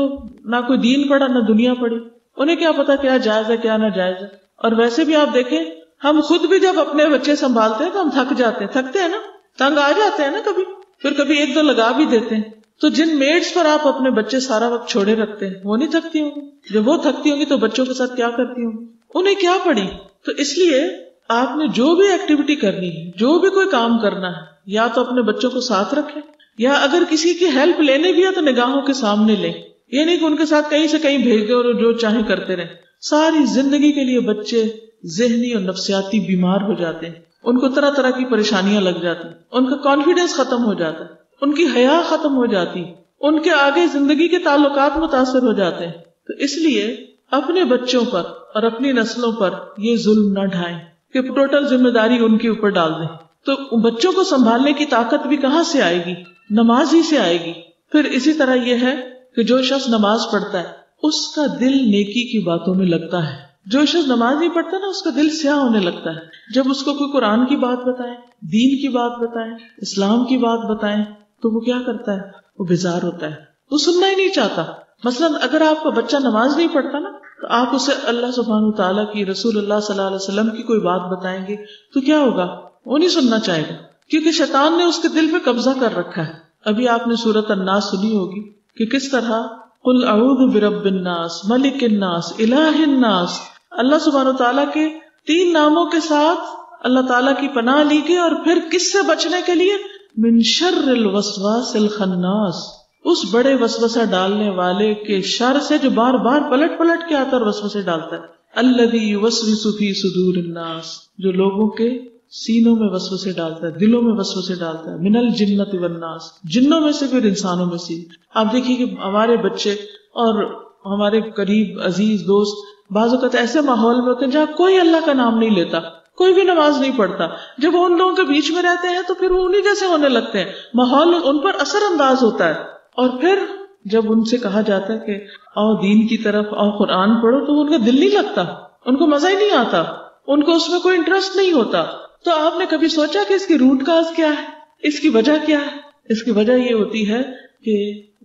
نہ کوئی دین پڑھا نہ دنیا پڑھی، انہیں کیا پتا کیا جائز ہے کیا نہ جائز ہے۔ اور ویسے بھی آپ دیکھیں ہم خود بھی جب اپنے بچے سنبھالتے ہیں تو ہم تھک جاتے ہیں، تھکتے ہیں نا، تنگ آ جاتے ہیں نا کبھی، پھر کبھی 1-2 لگا بھی دیتے ہیں۔ تو جن میڈس پر آپ اپنے بچے سارا وقت چھوڑے رکھتے ہیں وہ نہیں تھکتی ہوں گی؟ جب وہ تھکتی ہوں گی تو بچوں کے ساتھ کیا کرتی ہوں گی؟ انہیں کیا پڑی؟ تو اس لیے آپ نے جو بھی ایکٹیویٹی کرنی ہے، جو بھی کوئی کام کرنا ہے، یا تو اپنے بچوں کو ساتھ رکھیں، یا اگر کسی کی ہیلپ لینے بھی ہے تو نگاہوں کے سامنے لیں، یہ نہیں کہ ان کے ساتھ کہیں سے کہیں بھیج دیں اور جو چاہیں کرتے رہیں۔ ساری زندگی کے لیے بچے ذہنی اور نفسیاتی بیمار ہو جاتے ہیں، ان کو طرح طرح کی پریشانیاں لگ جاتی ہیں، ان کا کانفیڈینس ختم ہو جاتا ہے، ان کی حیا ختم ہو جاتی، ان کے آگے زندگی کے تعلقات متاثر ہو جاتے ہیں۔ تو اس لیے اپنے بچوں پر اور اپنی نسلوں پر یہ ظلم نہ ڈھائیں کہ ٹوٹل ذمہ داری ان کے اوپر ڈال دیں۔ تو بچوں کو سنبھالنے کی طاقت بھی کہاں سے آئے گی؟ نماز ہی سے آئے گی۔ پھر اسی طرح یہ ہے کہ جو شخص نماز پڑھتا ہے اس کا دل نیکی کی باتوں میں لگتا ہے، جو شخص نماز نہیں پڑھتا نا اس کا دل سیاہ ہونے لگتا ہے۔ جب اس کو کوئی قرآن کی بات بتائے، دین کی بات بتائے، اسلام کی بات بتائیں تو وہ کیا کرتا ہے؟ وہ بیزار ہوتا ہے، وہ سننا ہی نہیں چاہتا۔ مثلا اگر آپ کا بچہ نماز نہیں پڑھتا نا تو آپ اسے اللہ سبحانہ وتعالیٰ کی، رسول اللہ صلی اللہ علیہ وسلم کی کوئی بات بتائیں گے تو کیا ہوگا؟ وہ نہیں سننا چاہے گا، کیونکہ شیطان نے اس کے دل پہ قبضہ کر رکھا ہے۔ ابھی آپ نے سورۃ الناس سنی ہوگی کہ کس طرح قل اعوذ برب الناس ملک الناس الہ الناس، اللہ سبحانہ وتعالیٰ کے 3 ناموں کے ساتھ اللہ تعالیٰ کی پناہ لی گئی، اور پھر کس سے بچنے کے لیے؟ من شر الوسواس الخناس، اس بڑے وسوسہ ڈالنے والے کے شر سے جو بار بار پلٹ پلٹ کے آتا ہے اور وسوسے ڈالتا ہے۔ الذی یوسوس فی صدور الناس، جو لوگوں کے سینوں میں وسوسے ڈالتا ہے، دلوں میں وسوسے ڈالتا ہے۔ من الجنۃ والناس، جنوں میں سے پھر انسانوں میں سے۔ آپ دیکھیے کہ ہمارے بچے اور ہمارے قریب عزیز دوست بعض اوقات ایسے ماحول میں ہوتے ہیں جہاں کوئی اللہ کا نام نہیں لیتا، کوئی بھی نماز نہیں پڑھتا۔ جب وہ ان لوگوں کے بیچ میں رہتے ہیں تو پھر وہ انہیں جیسے ہونے لگتے ہیں، ماحول ان پر اثر انداز ہوتا ہے۔ اور پھر جب ان سے کہا جاتا ہے کہ آؤ دین کی طرف، آؤ قرآن پڑھو، تو ان کا دل نہیں لگتا، ان کو مزہ ہی نہیں آتا، ان کو اس میں کوئی انٹرسٹ نہیں ہوتا۔ تو آپ نے کبھی سوچا کہ اس کی روٹ کاز کیا ہے؟ اس کی وجہ کیا ہے؟ اس کی وجہ یہ ہوتی ہے کہ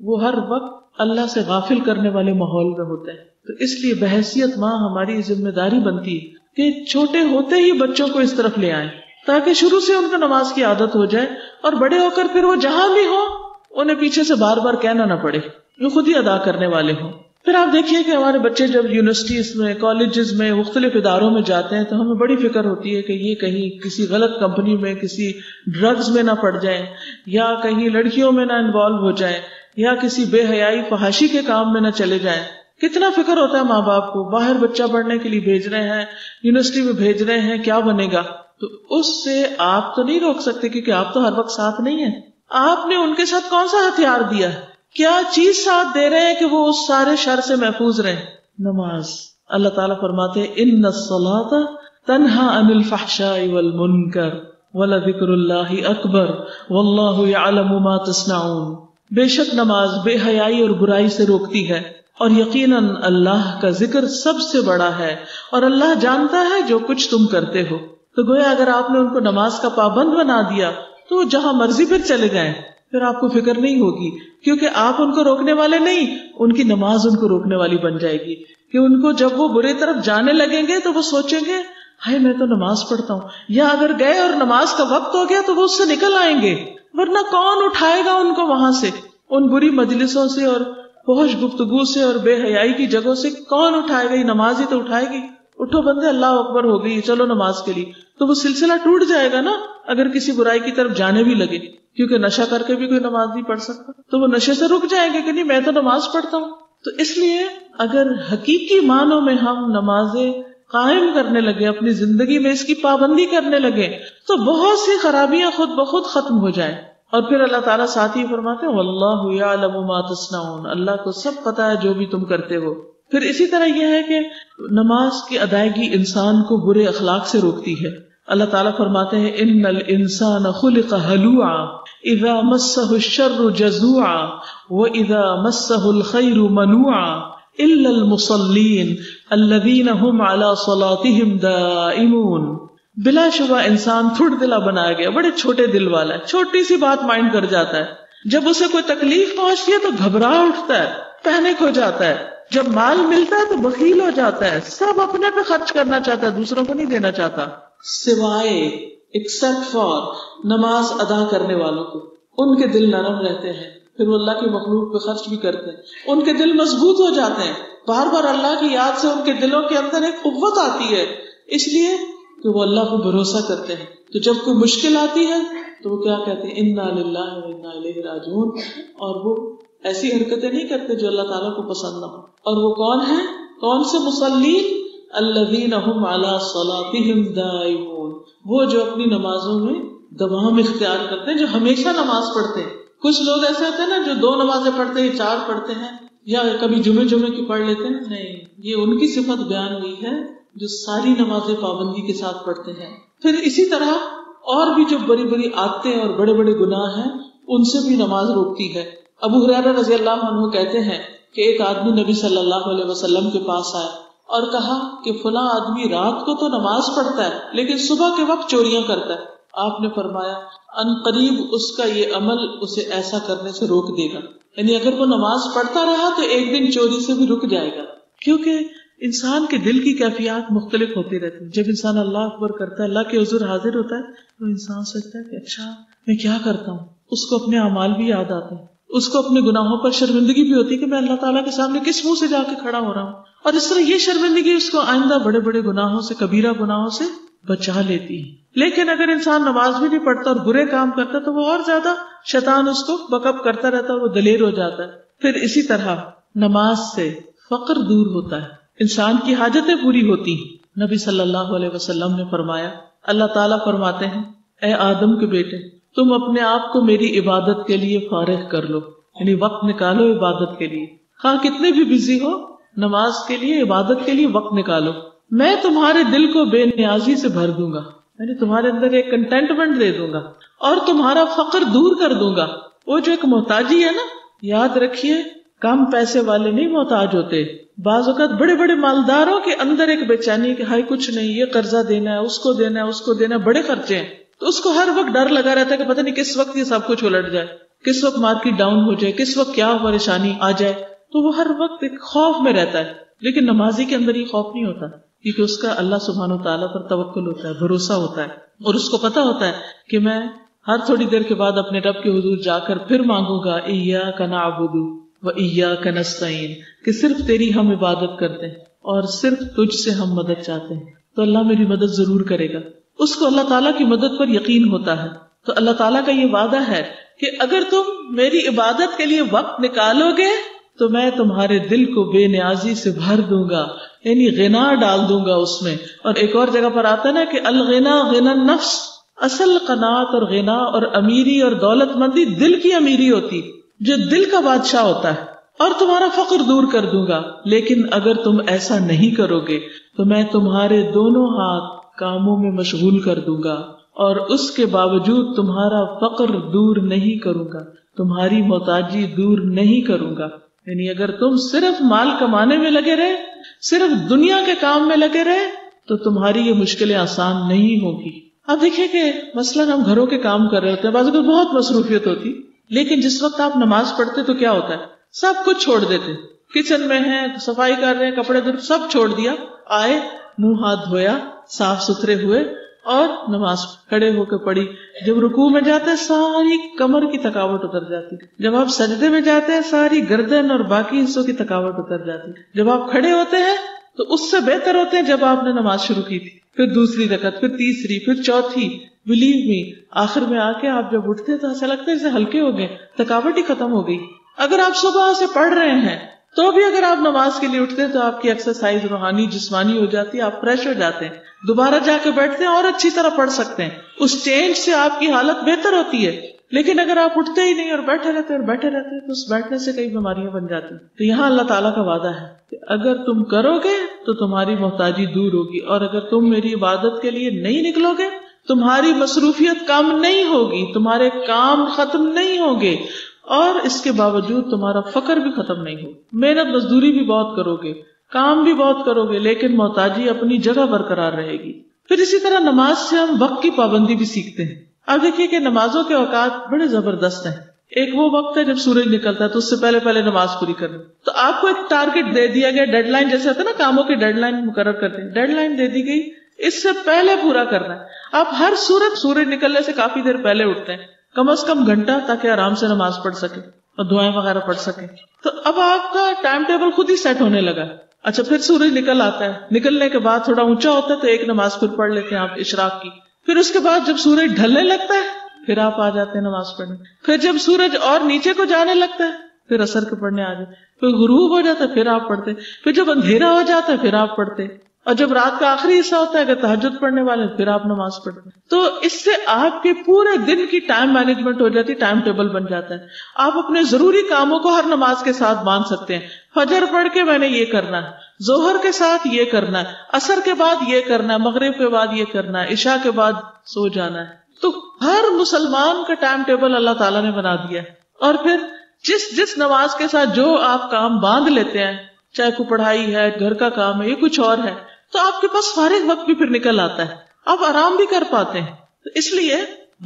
وہ ہر وقت اللہ سے غافل کرنے والے ماحول میں ہوتے ہیں۔ تو اس لیے بحیثیت ماں ہماری ذمہ داری بنتی ہے کہ چھوٹے ہوتے ہی بچوں کو اس طرف لے آئیں، تاکہ شروع سے ان کو نماز کی عادت ہو جائے، اور بڑے ہو کر پھر وہ جہاں بھی ہو انہیں پیچھے سے بار بار کہنا نہ پڑے، وہ خود ہی ادا کرنے والے ہوں۔ پھر آپ دیکھیے کہ ہمارے بچے جب یونیورسٹیز میں، کالجز میں، مختلف اداروں میں جاتے ہیں تو ہمیں بڑی فکر ہوتی ہے کہ یہ کہیں کسی غلط کمپنی میں، کسی ڈرگز میں نہ پڑ جائیں، یا کہیں لڑکیوں میں نہ انوالو ہو جائیں، یا کسی بے حیائی فحاشی کے کام میں نہ چلے جائیں۔ کتنا فکر ہوتا ہے ماں باپ کو، باہر بچہ پڑھنے کے لیے بھیج رہے ہیں، یونیورسٹی میں بھیج رہے ہیں، کیا بنے گا؟ تو اس سے آپ تو نہیں روک سکتے کیونکہ آپ تو ہر وقت ساتھ نہیں ہیں۔ آپ نے ان کے ساتھ کون سا ہتھیار دیا ہے؟ کیا چیز ساتھ دے رہے ہیں کہ وہ اس سارے شر سے محفوظ رہیں؟ نماز۔ اللہ تعالیٰ فرماتے ہیں ان الصلاۃ تنہی عن الفحشاء والمنکر ولذکر اللہ اکبر واللہ یعلم ما تصنعون، بے شک نماز بے حیائی اور برائی سے روکتی ہے، اور یقیناً اللہ کا ذکر سب سے بڑا ہے، اور اللہ جانتا ہے جو کچھ تم کرتے ہو۔ تو گویا اگر آپ نے ان کو نماز کا پابند بنا دیا تو وہ جہاں مرضی پھر چلے جائیں، پھر آپ کو فکر نہیں ہوگی، کیونکہ آپ ان کو روکنے والے نہیں، ان کی نماز ان کو روکنے والی بن جائے گی۔ کہ ان کو جب وہ برے طرف جانے لگیں گے تو وہ سوچیں گے ہائے میں تو نماز پڑھتا ہوں، یا اگر گئے اور نماز کا وقت ہو گیا تو وہ اس سے نکل آئیں گے، ورنہ کون اٹھائے گا ان کو وہاں سے، ان بری مجلسوں سے اور فحش گفتگو سے اور بے حیائی کی جگہوں سے کون اٹھائے گا؟ یہ نماز ہی تو اٹھائے گی۔ اٹھو بندے، اللہ اکبر ہو گئی، چلو نماز کے لیے، تو وہ سلسلہ ٹوٹ جائے گا نا اگر کسی برائی کی طرف جانے بھی لگے، کیونکہ نشہ کر کے بھی کوئی نماز نہیں پڑھ سکتا، تو وہ نشے سے رک جائیں گے کہ نہیں میں تو نماز پڑھتا ہوں۔ تو اس لیے اگر حقیقی معنوں میں ہم نمازیں قائم کرنے لگے، اپنی زندگی میں اس کی پابندی کرنے لگے، تو بہت سی خرابیاں خود بخود ختم ہو جائیں۔ اور پھر اللہ تعالیٰ ساتھ ہی فرماتے ہیں واللہ یعلم ما تصنعون، اللہ کو سب پتا ہے جو بھی تم کرتے ہو۔ پھر اسی طرح یہ ہے کہ نماز کی ادائیگی انسان کو برے اخلاق سے روکتی ہے۔ اللہ تعالیٰ فرماتے ہیں ان الانسان خلق ہلوعا اذا مسہ الشر جزوعا واذا مسہ الخیر منوعا الا المصلین الذین هم علی صلاتهم دائمون۔ بلا شبہ انسان تھوڑ دلا بنایا گیا، بڑے چھوٹے دل والا ہے، چھوٹی سی بات مائنڈ کر جاتا ہے، جب اسے کوئی تکلیف پہنچتی ہے تو گھبرا اٹھتا ہے، پینک ہو جاتا ہے، جب مال ملتا ہے تو بخیل ہو جاتا ہے، سب اپنے پہ خرچ کرنا چاہتا ہے، دوسروں کو نہیں دینا چاہتا، سوائے ایکسپٹ فار نماز ادا کرنے والوں کو۔ ان کے دل نرم رہتے ہیں، پھر وہ اللہ کی مخلوق پہ خرچ بھی کرتے ہیں، ان کے دل مضبوط ہو جاتے ہیں، بار بار اللہ کی یاد سے ان کے دلوں کے اندر ایک قوت آتی ہے، اس لیے کہ وہ اللہ کو بھروسہ کرتے ہیں۔ تو جب کوئی مشکل آتی ہے تو وہ کیا کہتے ہیں انا للہ و انا الیہ راجعون، اور وہ ایسی حرکتیں نہیں کرتے جو اللہ تعالیٰ کو پسند نہ ہو۔ اور وہ کون ہیں؟ کون سے مصلین؟ الذین هم علی صلاتهم دائمون، وہ جو اپنی نمازوں میں دوام اختیار کرتے ہیں، جو ہمیشہ نماز پڑھتے ہیں. کچھ لوگ ایسے ہوتے ہیں نا جو 2 نمازیں پڑھتے ہیں، 4 پڑھتے ہیں، یا کبھی جمعے کی پڑھ لیتے ہیں. نہیں، یہ ان کی صفت بیان ہوئی ہے جو ساری نمازیں پابندی کے ساتھ پڑھتے ہیں. پھر اسی طرح اور بھی جو بڑی بڑی عادتیں اور بڑے بڑے گناہ ہیں ان سے بھی نماز روکتی ہے. ابو ہریرہ رضی اللہ عنہ کہتے ہیں کہ ایک آدمی نبی صلی اللہ علیہ وسلم کے پاس آیا اور کہا کہ فلاں آدمی رات کو تو نماز پڑھتا ہے لیکن صبح کے وقت چوریاں کرتا ہے. آپ نے فرمایا ان قریب اس کا یہ عمل اسے ایسا کرنے سے روک دے گا. یعنی اگر وہ نماز پڑھتا رہا تو ایک دن چوری سے بھی رک جائے گا. کیونکہ انسان کے دل کی کیفیات مختلف ہوتی رہتی ہیں. جب انسان اللہ اکبر کرتا ہے، اللہ کے حضور حاضر ہوتا ہے، تو انسان سوچتا ہے کہ اچھا میں کیا کرتا ہوں. اس کو اپنے اعمال بھی یاد آتے ہیں، اس کو اپنے گناہوں پر شرمندگی بھی ہوتی ہے کہ میں اللہ تعالیٰ کے سامنے کس منہ سے جا کے کھڑا ہو رہا ہوں. اور اس طرح یہ شرمندگی اس کو آئندہ بڑے بڑے گناہوں سے، کبیرہ گناہوں سے بچا لیتی ہے. لیکن اگر انسان نماز بھی نہیں پڑھتا اور برے کام کرتا تو وہ اور زیادہ شیطان اس کو بکپ کرتا رہتا ہے، وہ دلیر ہو جاتا ہے. پھر اسی طرح نماز سے فقر دور ہوتا ہے، انسان کی حاجتیں پوری ہوتی ہیں. نبی صلی اللہ علیہ وسلم نے فرمایا، اللہ تعالیٰ فرماتے ہیں اے آدم کے بیٹے، تم اپنے آپ کو میری عبادت کے لیے فارغ کر لو، یعنی وقت نکالو عبادت کے لیے. خواہ کتنے بھی بزی ہو، نماز کے لیے، عبادت کے لیے وقت نکالو. میں تمہارے دل کو بے نیازی سے بھر دوں گا، یعنی تمہارے اندر ایک کنٹینٹمنٹ دے دوں گا اور تمہارا فقر دور کر دوں گا. وہ جو ایک محتاجی ہے نا، یاد رکھیے کم پیسے والے نہیں محتاج ہوتے. بعض اوقات بڑے بڑے مالداروں کے اندر ایک بے چینی کہ ہائی کچھ نہیں، یہ قرضہ دینا ہے، اس کو دینا ہے، اس کو دینا ہے، بڑے خرچے ہیں. تو اس کو ہر وقت ڈر لگا رہتا ہے کہ پتہ نہیں کس وقت یہ سب کچھ الٹ جائے، کس وقت مارکیٹ ڈاؤن ہو جائے، کس وقت کیا پریشانی آ جائے. تو وہ ہر وقت ایک خوف میں رہتا ہے. لیکن نمازی کے اندر یہ خوف نہیں ہوتا، کیونکہ اس کا اللہ سبحانہ و تعالیٰ پر توکل ہوتا ہے، بھروسہ ہوتا ہے، اور اس کو پتا ہوتا ہے کہ میں ہر تھوڑی دیر کے بعد اپنے رب کے حضور جا کر پھر مانگوں گا ایاک نعبد و ایاک نستعین، کہ صرف تیری ہم عبادت کرتے ہیں اور صرف تجھ سے ہم مدد چاہتے ہیں، تو اللہ میری مدد ضرور کرے گا. اس کو اللہ تعالیٰ کی مدد پر یقین ہوتا ہے. تو اللہ تعالیٰ کا یہ وعدہ ہے کہ اگر تم میری عبادت کے لیے وقت نکالو گے تو میں تمہارے دل کو بے نیازی سے بھر دوں گا، یعنی غنا ڈال دوں گا اس میں. اور ایک اور جگہ پر آتا ہے نا کہ الغنا غنا النفس، اصل قناعت اور غنا اور امیری اور دولت مندی دل کی امیری ہوتی، جو دل کا بادشاہ ہوتا ہے. اور تمہارا فقر دور کر دوں گا. لیکن اگر تم ایسا نہیں کرو گے تو میں تمہارے دونوں ہاتھ کاموں میں مشغول کر دوں گا، اور اس کے باوجود تمہارا فقر دور نہیں کروں گا، تمہاری محتاجی دور نہیں کروں گا. یعنی اگر تم صرف مال کمانے میں لگے رہے، صرف دنیا کے کام میں لگے رہے، تو تمہاری یہ مشکلیں آسان نہیں ہوگی. اب دیکھیں کہ مثلاً ہم گھروں کے کام کر رہے ہوتے ہیں، بعض اوقات بہت مصروفیت ہوتی، لیکن جس وقت آپ نماز پڑھتے تو کیا ہوتا ہے، سب کچھ چھوڑ دیتے. کچن میں ہیں، صفائی کر رہے ہیں، کپڑے دھل، سب چھوڑ دیا، آئے، منہ ہاتھ دھویا، صاف ستھرے ہوئے اور نماز کھڑے ہو کے پڑھی. جب رکوع میں جاتے ہیں ساری کمر کی تھکاوٹ اتر جاتی، جب آپ سجدے میں جاتے ہیں ساری گردن اور باقی حصوں کی تھکاوٹ اتر جاتی، جب آپ کھڑے ہوتے ہیں تو اس سے بہتر ہوتے ہیں جب آپ نے نماز شروع کی تھی، پھر دوسری رکعت، پھر تیسری، پھر چوتھی. بلیو می، آخر میں آ کے آپ جب اٹھتے تو ایسا لگتا ہے جیسے ہلکے ہو گئے، تھکاوٹ ہی ختم ہو گئی. اگر آپ صبح سے پڑھ رہے ہیں تو بھی اگر آپ نماز کے لیے اٹھتے ہیں تو آپ کی ایکسرسائز روحانی جسمانی ہو جاتی ہے، آپ فریش ہو جاتے ہیں، دوبارہ جا کے بیٹھتے ہیں اور اچھی طرح پڑھ سکتے ہیں. اس چینج سے آپ کی حالت بہتر ہوتی ہے. لیکن اگر آپ اٹھتے ہی نہیں اور بیٹھے رہتے تو اس بیٹھنے سے کئی بیماریاں بن جاتی ہیں. تو یہاں اللہ تعالیٰ کا وعدہ ہے کہ اگر تم کرو گے تو تمہاری محتاجی دور ہوگی، اور اگر تم میری عبادت کے لیے نہیں نکلو گے تمہاری مصروفیت کم نہیں ہوگی، تمہارے کام ختم نہیں ہوں گے، اور اس کے باوجود تمہارا فقر بھی ختم نہیں ہوگا. محنت مزدوری بھی بہت کرو گے، کام بھی بہت کرو گے، لیکن محتاجی اپنی جگہ برقرار رہے گی. پھر اسی طرح نماز سے ہم وقت کی پابندی بھی سیکھتے ہیں. اب دیکھیے کہ نمازوں کے اوقات بڑے زبردست ہیں. ایک وہ وقت ہے جب سورج نکلتا ہے تو اس سے پہلے نماز پوری کرنی. تو آپ کو ایک ٹارگٹ دے دیا گیا، ڈیڈ لائن جیسے ہوتا ہے نا، کاموں کی ڈیڈ لائن مقرر کرتے ہیں، ڈیڈ لائن دے دی گئی، اس سے پہلے پورا کرنا ہے. آپ ہر صورت سورج نکلنے سے کافی دیر پہلے اٹھتے ہیں، کم از کم گھنٹہ، تاکہ آرام سے نماز پڑھ سکیں اور دعائیں وغیرہ پڑھ سکیں. تو اب آپ کا ٹائم ٹیبل خود ہی سیٹ ہونے لگا. اچھا، پھر سورج نکل آتا ہے، نکلنے کے بعد تھوڑا اونچا ہوتا ہے تو ایک نماز پھر پڑھ لیتے ہیں آپ اشراق کی. پھر اس کے بعد جب سورج ڈھلنے لگتا ہے پھر آپ آ جاتے ہیں نماز پڑھنے. پھر جب سورج اور نیچے کو جانے لگتا ہے پھر عصر کے پڑھنے آ جائے، پھر غروب ہو جاتا ہے پھر آپ پڑھتے، پھر جب اندھیرا ہو جاتا ہے پھر آپ پڑھتے، اور جب رات کا آخری حصہ ہوتا ہے اگر تہجد پڑھنے والے پھر آپ نماز پڑھتے. تو اس سے آپ کے پورے دن کی ٹائم مینجمنٹ ہو جاتی، ٹائم ٹیبل بن جاتا ہے. آپ اپنے ضروری کاموں کو ہر نماز کے ساتھ باندھ سکتے ہیں. فجر پڑھ کے میں نے یہ کرنا ہے، ظہر کے ساتھ یہ کرنا ہے، عصر کے بعد یہ کرنا ہے، مغرب کے بعد یہ کرنا ہے، عشاء کے بعد سو جانا ہے. تو ہر مسلمان کا ٹائم ٹیبل اللہ تعالیٰ نے بنا دیا ہے. اور پھر جس نماز کے ساتھ جو آپ کام باندھ لیتے ہیں، چاہے کوئی پڑھائی ہے، گھر کا کام ہے، یہ کچھ اور ہے، تو آپ کے پاس فارغ وقت بھی پھر نکل آتا ہے، آپ آرام بھی کر پاتے ہیں. تو اس لیے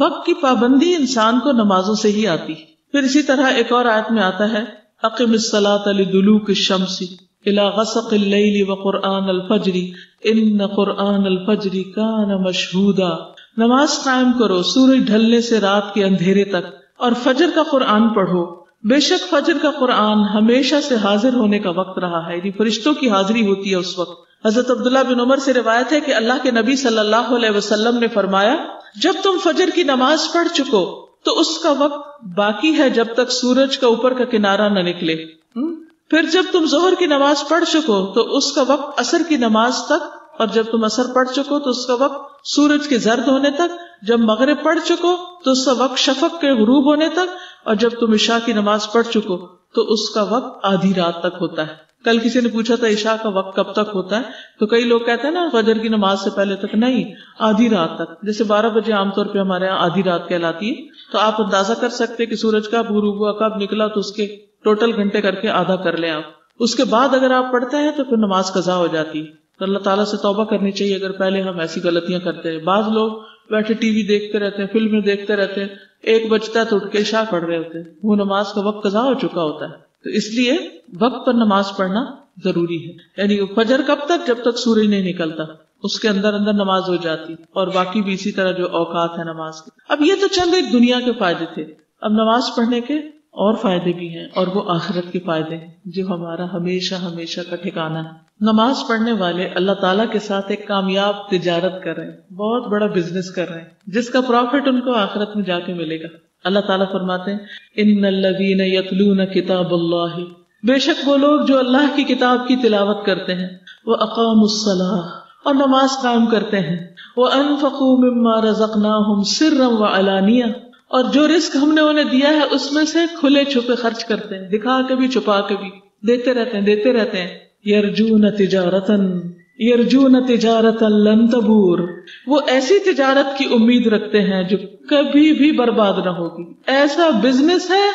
وقت کی پابندی انسان کو نمازوں سے ہی آتی. پھر اسی طرح ایک اور آیت میں آتا ہے اقم الصلاۃ لدلوک الشمس الی غسق اللیل وقرآن الفجر ان قرآن الفجر کان مشہودا. نماز قائم کرو سورج ڈھلنے سے رات کے اندھیرے تک، اور فجر کا قرآن پڑھو، بے شک فجر کا قرآن ہمیشہ سے حاضر ہونے کا وقت رہا ہے، یعنی فرشتوں کی حاضری ہوتی ہے اس وقت. حضرت عبداللہ بن عمر سے روایت ہے کہ اللہ کے نبی صلی اللہ علیہ وسلم نے فرمایا جب تم فجر کی نماز پڑھ چکو تو اس کا وقت باقی ہے جب تک سورج کا اوپر کا کنارہ نہ نکلے. پھر جب تم ظہر کی نماز پڑھ چکو تو اس کا وقت عصر کی نماز تک، اور جب تم عصر پڑھ چکو تو اس کا وقت سورج کے زرد ہونے تک، جب مغرب پڑھ چکو تو اس کا وقت شفق کے غروب ہونے تک، اور جب تم عشاء کی نماز پڑھ چکو تو اس کا وقت آدھی رات تک ہوتا ہے. کل کسی نے پوچھا تھا عشاء کا وقت کب تک ہوتا ہے، تو کئی لوگ کہتے ہیں نا فجر کی نماز سے پہلے تک، نہیں، آدھی رات تک. جیسے 12 بجے عام طور پہ ہمارے یہاں آدھی رات کہلاتی ہے، تو آپ اندازہ کر سکتے کہ سورج کب غروب ہوا کب نکلا، تو اس کے ٹوٹل گھنٹے کر کے آدھا کر لیں آپ. اس کے بعد اگر آپ پڑھتے ہیں تو پھر نماز قضا ہو جاتی ہے. تو اللہ تعالیٰ سے توبہ کرنی چاہیے اگر پہلے ہم ایسی غلطیاں کرتے ہیں. بعض لوگ بیٹھے ٹی وی دیکھتے رہتے ہیں، فلمیں دیکھتے رہتے ہیں، 1 بجتا ہے تو اٹھ کے عشاء پڑھ رہے ہوتے ہیں، وہ نماز کا وقت قضا ہو چکا ہوتا ہے. تو اس لیے وقت پر نماز پڑھنا ضروری ہے. یعنی فجر کب تک؟ جب تک سورج نہیں نکلتا، اس کے اندر نماز ہو جاتی، اور باقی بھی اسی طرح جو اوقات ہے نماز کے. اب یہ تو چند ایک دنیا کے فائدے تھے. اب نماز پڑھنے کے اور فائدے بھی ہیں، اور وہ آخرت کے فائدے ہیں جو ہمارا ہمیشہ ہمیشہ کا ٹھکانہ ہے. نماز پڑھنے والے اللہ تعالیٰ کے ساتھ ایک کامیاب تجارت کر رہے ہیں، بہت بڑا بزنس کر رہے ہیں، جس کا پروفٹ ان کو آخرت میں جا کے ملے گا. اللہ تعالیٰ فرماتے ہیں ان الذین یتلون کتاب اللہ، بے شک وہ لوگ جو اللہ کی کتاب کی تلاوت کرتے ہیں، وَأَقَامُوا الصَّلَاةَ، اور نماز قائم کرتے ہیں، وَأَنفَقُوا مِمَّا رَزَقْنَاهُمْ سِرًّا وَعَلَانِيَةً، اور جو رزق ہم نے انہیں دیا ہے اس میں سے کھلے چھپے خرچ کرتے ہیں، دکھا کے بھی چھپا کے بھی، دیتے رہتے ہیں. یرجون تجارتا لن تبور، وہ ایسی تجارت کی امید رکھتے ہیں جو کبھی بھی برباد نہ ہوگی. ایسا بزنس ہے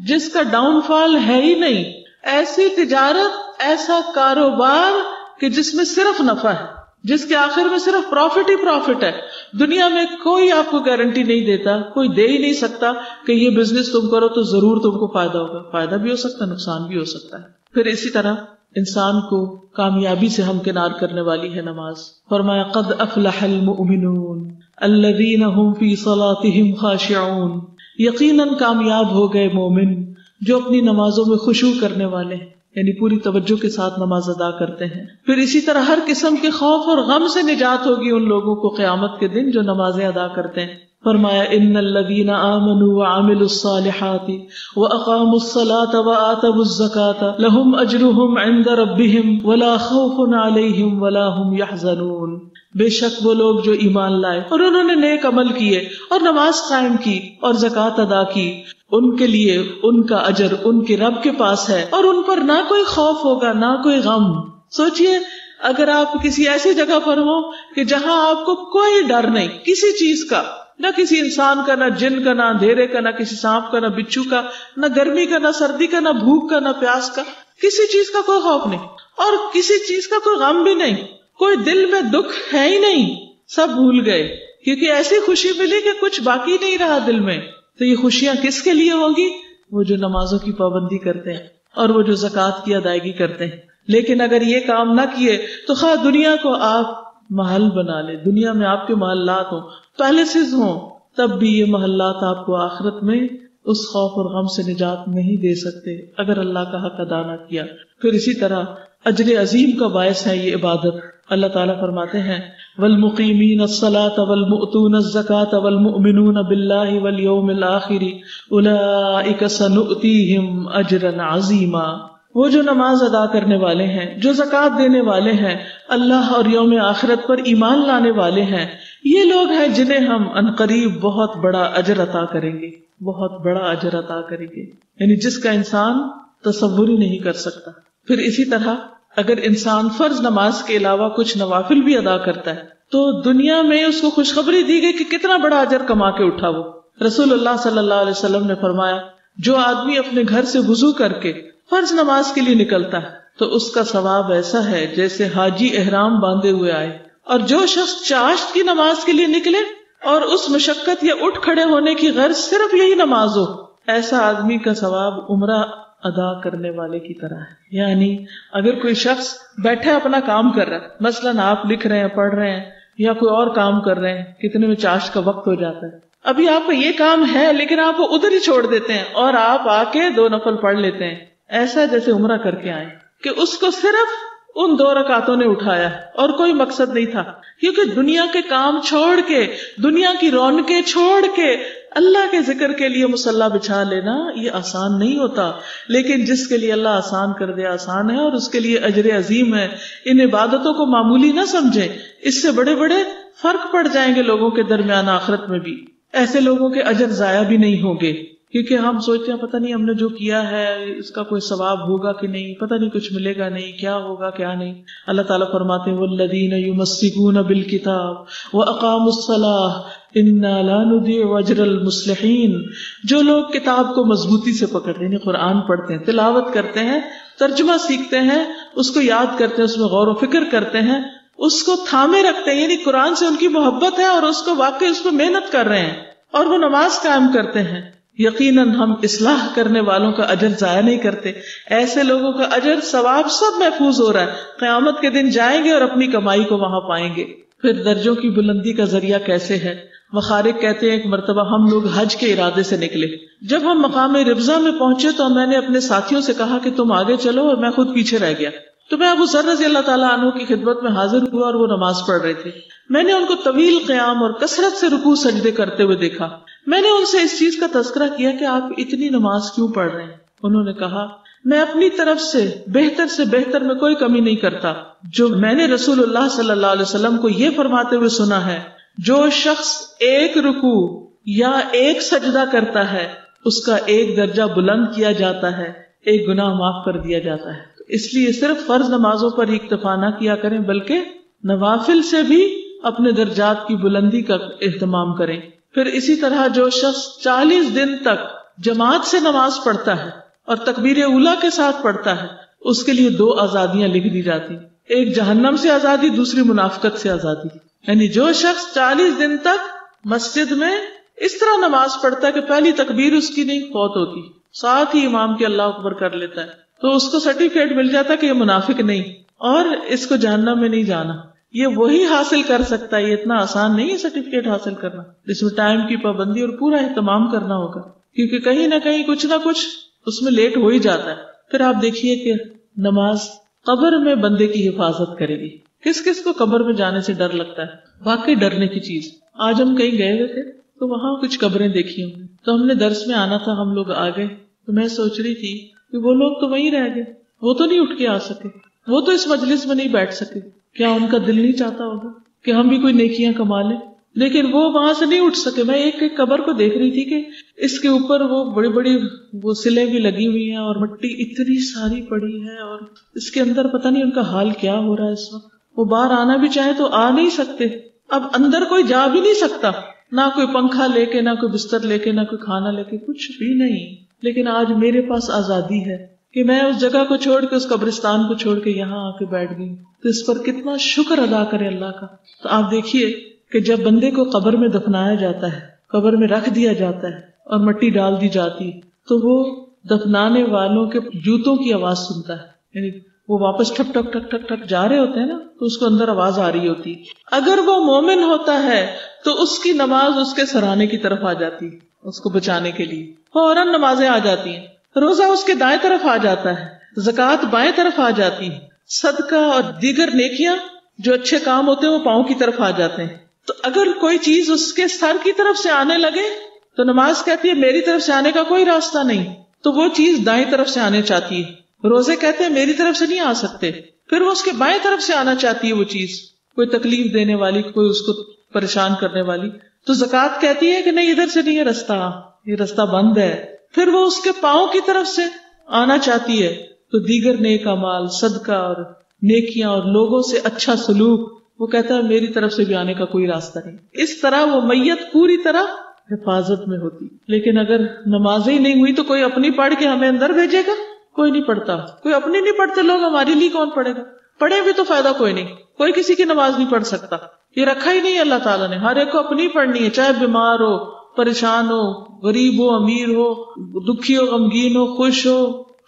جس کا ڈاؤن فال ہے ہی نہیں، ایسی تجارت، ایسا کاروبار کہ جس میں صرف نفع ہے، جس کے آخر میں صرف پروفٹ ہی پروفٹ ہے. دنیا میں کوئی آپ کو گارنٹی نہیں دیتا، کوئی دے ہی نہیں سکتا کہ یہ بزنس تم کرو تو ضرور تم کو فائدہ ہوگا. فائدہ بھی ہو سکتا ہے، نقصان بھی ہو سکتا ہے. پھر اسی طرح انسان کو کامیابی سے ہمکنار کرنے والی ہے نماز. فرمایا قد افلح المؤمنون الذین هم فی صلاتهم خاشعون، یقیناً کامیاب ہو گئے مومن جو اپنی نمازوں میں خشوع کرنے والے ہیں، یعنی پوری توجہ کے ساتھ نماز ادا کرتے ہیں. پھر اسی طرح ہر قسم کے خوف اور غم سے نجات ہوگی ان لوگوں کو قیامت کے دن جو نمازیں ادا کرتے ہیں. فرمایا ان الذین آمنوا وعملوا الصالحات واقاموا الصلاة وآتوا الزکاة لهم اجرهم عند ربهم ولا خوف علیہم ولا هم يحزنون، بے شک وہ لوگ جو ایمان لائے اور انہوں نے نیک عمل کیے اور نماز قائم کی اور زکوٰۃ ادا کی، ان کے لیے ان کا اجر ان کے رب کے پاس ہے، اور ان پر نہ کوئی خوف ہوگا نہ کوئی غم. سوچئے اگر آپ کسی ایسی جگہ پر ہو کہ جہاں آپ کو کوئی ڈر نہیں کسی چیز کا، نہ کسی انسان کا، نہ جن کا، نہ اندھیرے کا، نہ کسی سانپ کا، نہ بچھو کا، نہ گرمی کا، نہ سردی کا، نہ بھوک کا، نہ پیاس کا، کسی چیز کا کوئی خوف نہیں اور کسی چیز کا کوئی غم بھی نہیں، کوئی دل میں دکھ ہے ہی نہیں، سب بھول گئے کیونکہ ایسی خوشی ملی کہ کچھ باقی نہیں رہا دل میں. تو یہ خوشیاں کس کے لیے ہوگی؟ وہ جو نمازوں کی پابندی کرتے ہیں اور وہ جو زکوٰۃ کی ادائیگی کرتے ہیں. لیکن اگر یہ کام نہ کیے تو خواہ دنیا کو آپ محل بنا لے، دنیا میں آپ کے محلات ہوں، پیلسز ہوں، تب بھی یہ محلات آپ کو آخرت میں اس خوف اور غم سے نجات نہیں دے سکتے اگر اللہ کا حق ادا نہ کیا. پھر اسی طرح اجر عظیم کا باعث ہے یہ عبادت. اللہ تعالیٰ فرماتے ہیں والمقیمین الصلاۃ والمؤتون الزکاۃ والمؤمنون باللہ والیوم الآخر اولئک سنؤتیہم اجرا عظیما. وہ جو نماز ادا کرنے والے ہیں، جو زکوٰۃ دینے والے ہیں، اللہ اور یوم آخرت پر ایمان لانے والے ہیں، یہ لوگ ہیں جنہیں ہم عنقریب بہت بڑا اجر عطا کریں گے، بہت بڑا اجر عطا کریں گے، یعنی جس کا انسان تصور ہی نہیں کر سکتا. پھر اسی طرح اگر انسان فرض نماز کے علاوہ کچھ نوافل بھی ادا کرتا ہے تو دنیا میں اس کو خوشخبری دی گئی کہ کتنا بڑا اجر کما کے اٹھا. وہ رسول اللہ صلی اللہ علیہ وسلم نے فرمایا جو آدمی اپنے گھر سے وضو کر کے فرض نماز کے لیے نکلتا ہے تو اس کا ثواب ایسا ہے جیسے حاجی احرام باندھے ہوئے آئے، اور جو شخص چاشت کی نماز کے لیے نکلے اور اس مشقت یا اٹھ کھڑے ہونے کی غرض صرف یہی نماز ہو، ایسا آدمی کا ثواب عمرہ ادا کرنے والے کی طرح ہے. یعنی اگر کوئی شخص بیٹھے اپنا کام کر رہا ہے، مثلاً آپ لکھ رہے ہیں، پڑھ رہے ہیں یا کوئی اور کام کر رہے ہیں، کتنے میں چاشت کا وقت ہو جاتا ہے، ابھی آپ کا یہ کام ہے لیکن آپ وہ ادھر ہی چھوڑ دیتے ہیں اور آپ آ کے 2 نفل پڑھ لیتے ہیں، ایسا جیسے عمرہ کر کے آئے کہ اس کو صرف ان 2 رکعتوں نے اٹھایا اور کوئی مقصد نہیں تھا. کیونکہ دنیا کے کام چھوڑ کے، دنیا کی رونقیں چھوڑ کے اللہ کے ذکر کے لیے مصلی بچھا لینا یہ آسان نہیں ہوتا، لیکن جس کے لیے اللہ آسان کر دے آسان ہے اور اس کے لیے اجر عظیم ہے. ان عبادتوں کو معمولی نہ سمجھیں، اس سے بڑے بڑے فرق پڑ جائیں گے لوگوں کے درمیان آخرت میں بھی. ایسے لوگوں کے اجر ضائع بھی نہیں ہوں گے، کیونکہ ہم سوچتے ہیں پتہ نہیں ہم نے جو کیا ہے اس کا کوئی ثواب ہوگا کہ نہیں، پتہ نہیں کچھ ملے گا نہیں، کیا ہوگا کیا نہیں. اللہ تعالیٰ فرماتے ہیں والذین یمسکون بالکتاب واقاموا الصلاۃ انا لا نضیع اجر المصلحین. جو لوگ کتاب کو مضبوطی سے پکڑتے ہیں، یعنی قرآن پڑھتے ہیں، تلاوت کرتے ہیں، ترجمہ سیکھتے ہیں، اس کو یاد کرتے ہیں، اس میں غور و فکر کرتے ہیں، اس کو تھامے رکھتے ہیں، یعنی قرآن سے ان کی محبت ہے اور اس کو واقعی اس پہ محنت کر رہے ہیں، اور وہ نماز قائم کرتے ہیں، یقیناً ہم اصلاح کرنے والوں کا اجر ضائع نہیں کرتے. ایسے لوگوں کا اجر ثواب سب محفوظ ہو رہا ہے، قیامت کے دن جائیں گے اور اپنی کمائی کو وہاں پائیں گے. پھر درجوں کی بلندی کا ذریعہ کیسے ہے؟ مخارق کہتے ہیں ایک مرتبہ ہم لوگ حج کے ارادے سے نکلے، جب ہم مقام ربضہ میں پہنچے تو میں نے اپنے ساتھیوں سے کہا کہ تم آگے چلو، اور میں خود پیچھے رہ گیا. تو میں ابو ذر رضی اللہ تعالیٰ عنہ کی خدمت میں حاضر ہوا اور وہ نماز پڑھ رہے تھے. میں نے ان کو طویل قیام اور کثرت سے رکوع سجدے کرتے ہوئے دیکھا. میں نے ان سے اس چیز کا تذکرہ کیا کہ آپ اتنی نماز کیوں پڑھ رہے ہیں؟ انہوں نے کہا میں اپنی طرف سے بہتر میں کوئی کمی نہیں کرتا. جو میں نے رسول اللہ صلی اللہ علیہ وسلم کو یہ فرماتے ہوئے سنا ہے، جو شخص ایک رکوع یا ایک سجدہ کرتا ہے اس کا ایک درجہ بلند کیا جاتا ہے، ایک گناہ معاف کر دیا جاتا ہے. اس لیے صرف فرض نمازوں پر ہی اکتفا نہ کیا کریں بلکہ نوافل سے بھی اپنے درجات کی بلندی کا اہتمام کریں. پھر اسی طرح جو شخص 40 دن تک جماعت سے نماز پڑھتا ہے اور تکبیر اولیٰ کے ساتھ پڑھتا ہے، اس کے لیے 2 آزادیاں لکھ دی جاتی، ایک جہنم سے آزادی، دوسری منافقت سے آزادی. یعنی جو شخص 40 دن تک مسجد میں اس طرح نماز پڑھتا ہے کہ پہلی تکبیر اس کی نہیں فوت ہوتی، ساتھ ہی امام کے اللہ اکبر کر لیتا ہے، تو اس کو سرٹیفکیٹ مل جاتا کہ یہ منافق نہیں اور اس کو جہنم میں نہیں جانا. یہ وہی حاصل کر سکتا ہے، یہ اتنا آسان نہیں ہے سرٹیفکیٹ حاصل کرنا، اس میں ٹائم کی پابندی اور پورا اہتمام کرنا ہوگا، کیونکہ کہیں نہ کہیں کچھ نہ کچھ اس میں لیٹ ہو ہی جاتا ہے. پھر آپ دیکھیے کہ نماز قبر میں بندے کی حفاظت کرے گی. کس کس کو قبر میں جانے سے ڈر لگتا ہے؟ واقعی ڈرنے کی چیز. آج ہم کہیں گئے ہوئے تھے تو وہاں کچھ قبریں دیکھی ہم نے، تو ہم نے درس میں آنا تھا، ہم لوگ آ گئے تو میں سوچ رہی تھی کہ وہ لوگ تو وہیں رہ گئے، وہ تو نہیں اٹھ کے آ سکے، وہ تو اس مجلس میں نہیں بیٹھ سکے. کیا ان کا دل نہیں چاہتا ہوگا کہ ہم بھی کوئی نیکیاں کما لیں؟ لیکن وہ وہاں سے نہیں اٹھ سکے. میں ایک قبر کو دیکھ رہی تھی کہ اس کے اوپر وہ بڑی بڑی وہ سلیں بھی لگی ہوئی ہیں اور مٹی اتنی ساری پڑی ہے، اور اس کے اندر پتہ نہیں ان کا حال کیا ہو رہا ہے اس وقت. وہ باہر آنا بھی چاہے تو آ نہیں سکتے، اب اندر کوئی جا بھی نہیں سکتا، نہ کوئی پنکھا لے کے، نہ کوئی بستر لے کے، نہ کوئی کھانا لے کے، کچھ بھی نہیں. لیکن آج میرے پاس آزادی ہے کہ میں اس جگہ کو چھوڑ کے، اس قبرستان کو چھوڑ کے یہاں آ کے بیٹھ گئی. تو اس پر کتنا شکر ادا کرے اللہ کا. تو آپ دیکھیے کہ جب بندے کو قبر میں دفنایا جاتا ہے، قبر میں رکھ دیا جاتا ہے اور مٹی ڈال دی جاتی ہے، تو وہ دفنانے والوں کے جوتوں کی آواز سنتا ہے. یعنی وہ واپس ٹھک ٹھک ٹھک ٹھک ٹھک جا رہے ہوتے ہیں نا، تو اس کو اندر آواز آ رہی ہوتی. اگر وہ مومن ہوتا ہے تو اس کی نماز اس کے سرانے کی طرف آ جاتی ہے، اس کو بچانے کے لیے فوراً نمازیں آ جاتی ہیں. روزہ اس کے دائیں طرف آ جاتا ہے، زکوٰۃ بائیں طرف آ جاتی ہے، صدقہ اور دیگر نیکیاں جو اچھے کام ہوتے ہیں وہ پاؤں کی طرف آ جاتے ہیں. تو اگر کوئی چیز اس کے سر کی طرف سے آنے لگے تو نماز کہتی ہے میری طرف سے آنے کا کوئی راستہ نہیں, تو وہ چیز دائیں طرف سے آنے چاہتی ہے. روزے کہتے ہیں میری طرف سے نہیں آ سکتے, پھر وہ اس کے بائیں طرف سے آنا چاہتی ہے وہ چیز, کوئی تکلیف دینے والی, کوئی اس کو پریشان کرنے والی. تو زکوٰۃ کہتی ہے کہ نہیں ادھر سے نہیں, یہ رستہ بند ہے. پھر وہ اس کے پاؤں کی طرف سے آنا چاہتی ہے, تو دیگر نیک اعمال, صدقہ اور نیکیاں اور لوگوں سے اچھا سلوک, وہ کہتا ہے میری طرف سے بھی آنے کا کوئی راستہ نہیں. اس طرح وہ میت پوری طرح حفاظت میں ہوتی. لیکن اگر نمازیں ہی نہیں ہوئی تو کوئی اپنی پڑھ کے ہمیں اندر بھیجے گا؟ کوئی نہیں پڑھتا. کوئی اپنی نہیں پڑھتے لوگ, ہمارے لیے کون پڑھے گا؟ پڑھے بھی تو فائدہ کوئی نہیں, کوئی کسی کی نماز نہیں پڑھ سکتا. یہ رکھا ہی نہیں اللہ تعالیٰ نے, ہر ایک کو اپنی پڑھنی ہے, چاہے بیمار ہو, پریشان ہو, غریب ہو, امیر ہو, دکھی ہو, غمگین ہو, خوش ہو,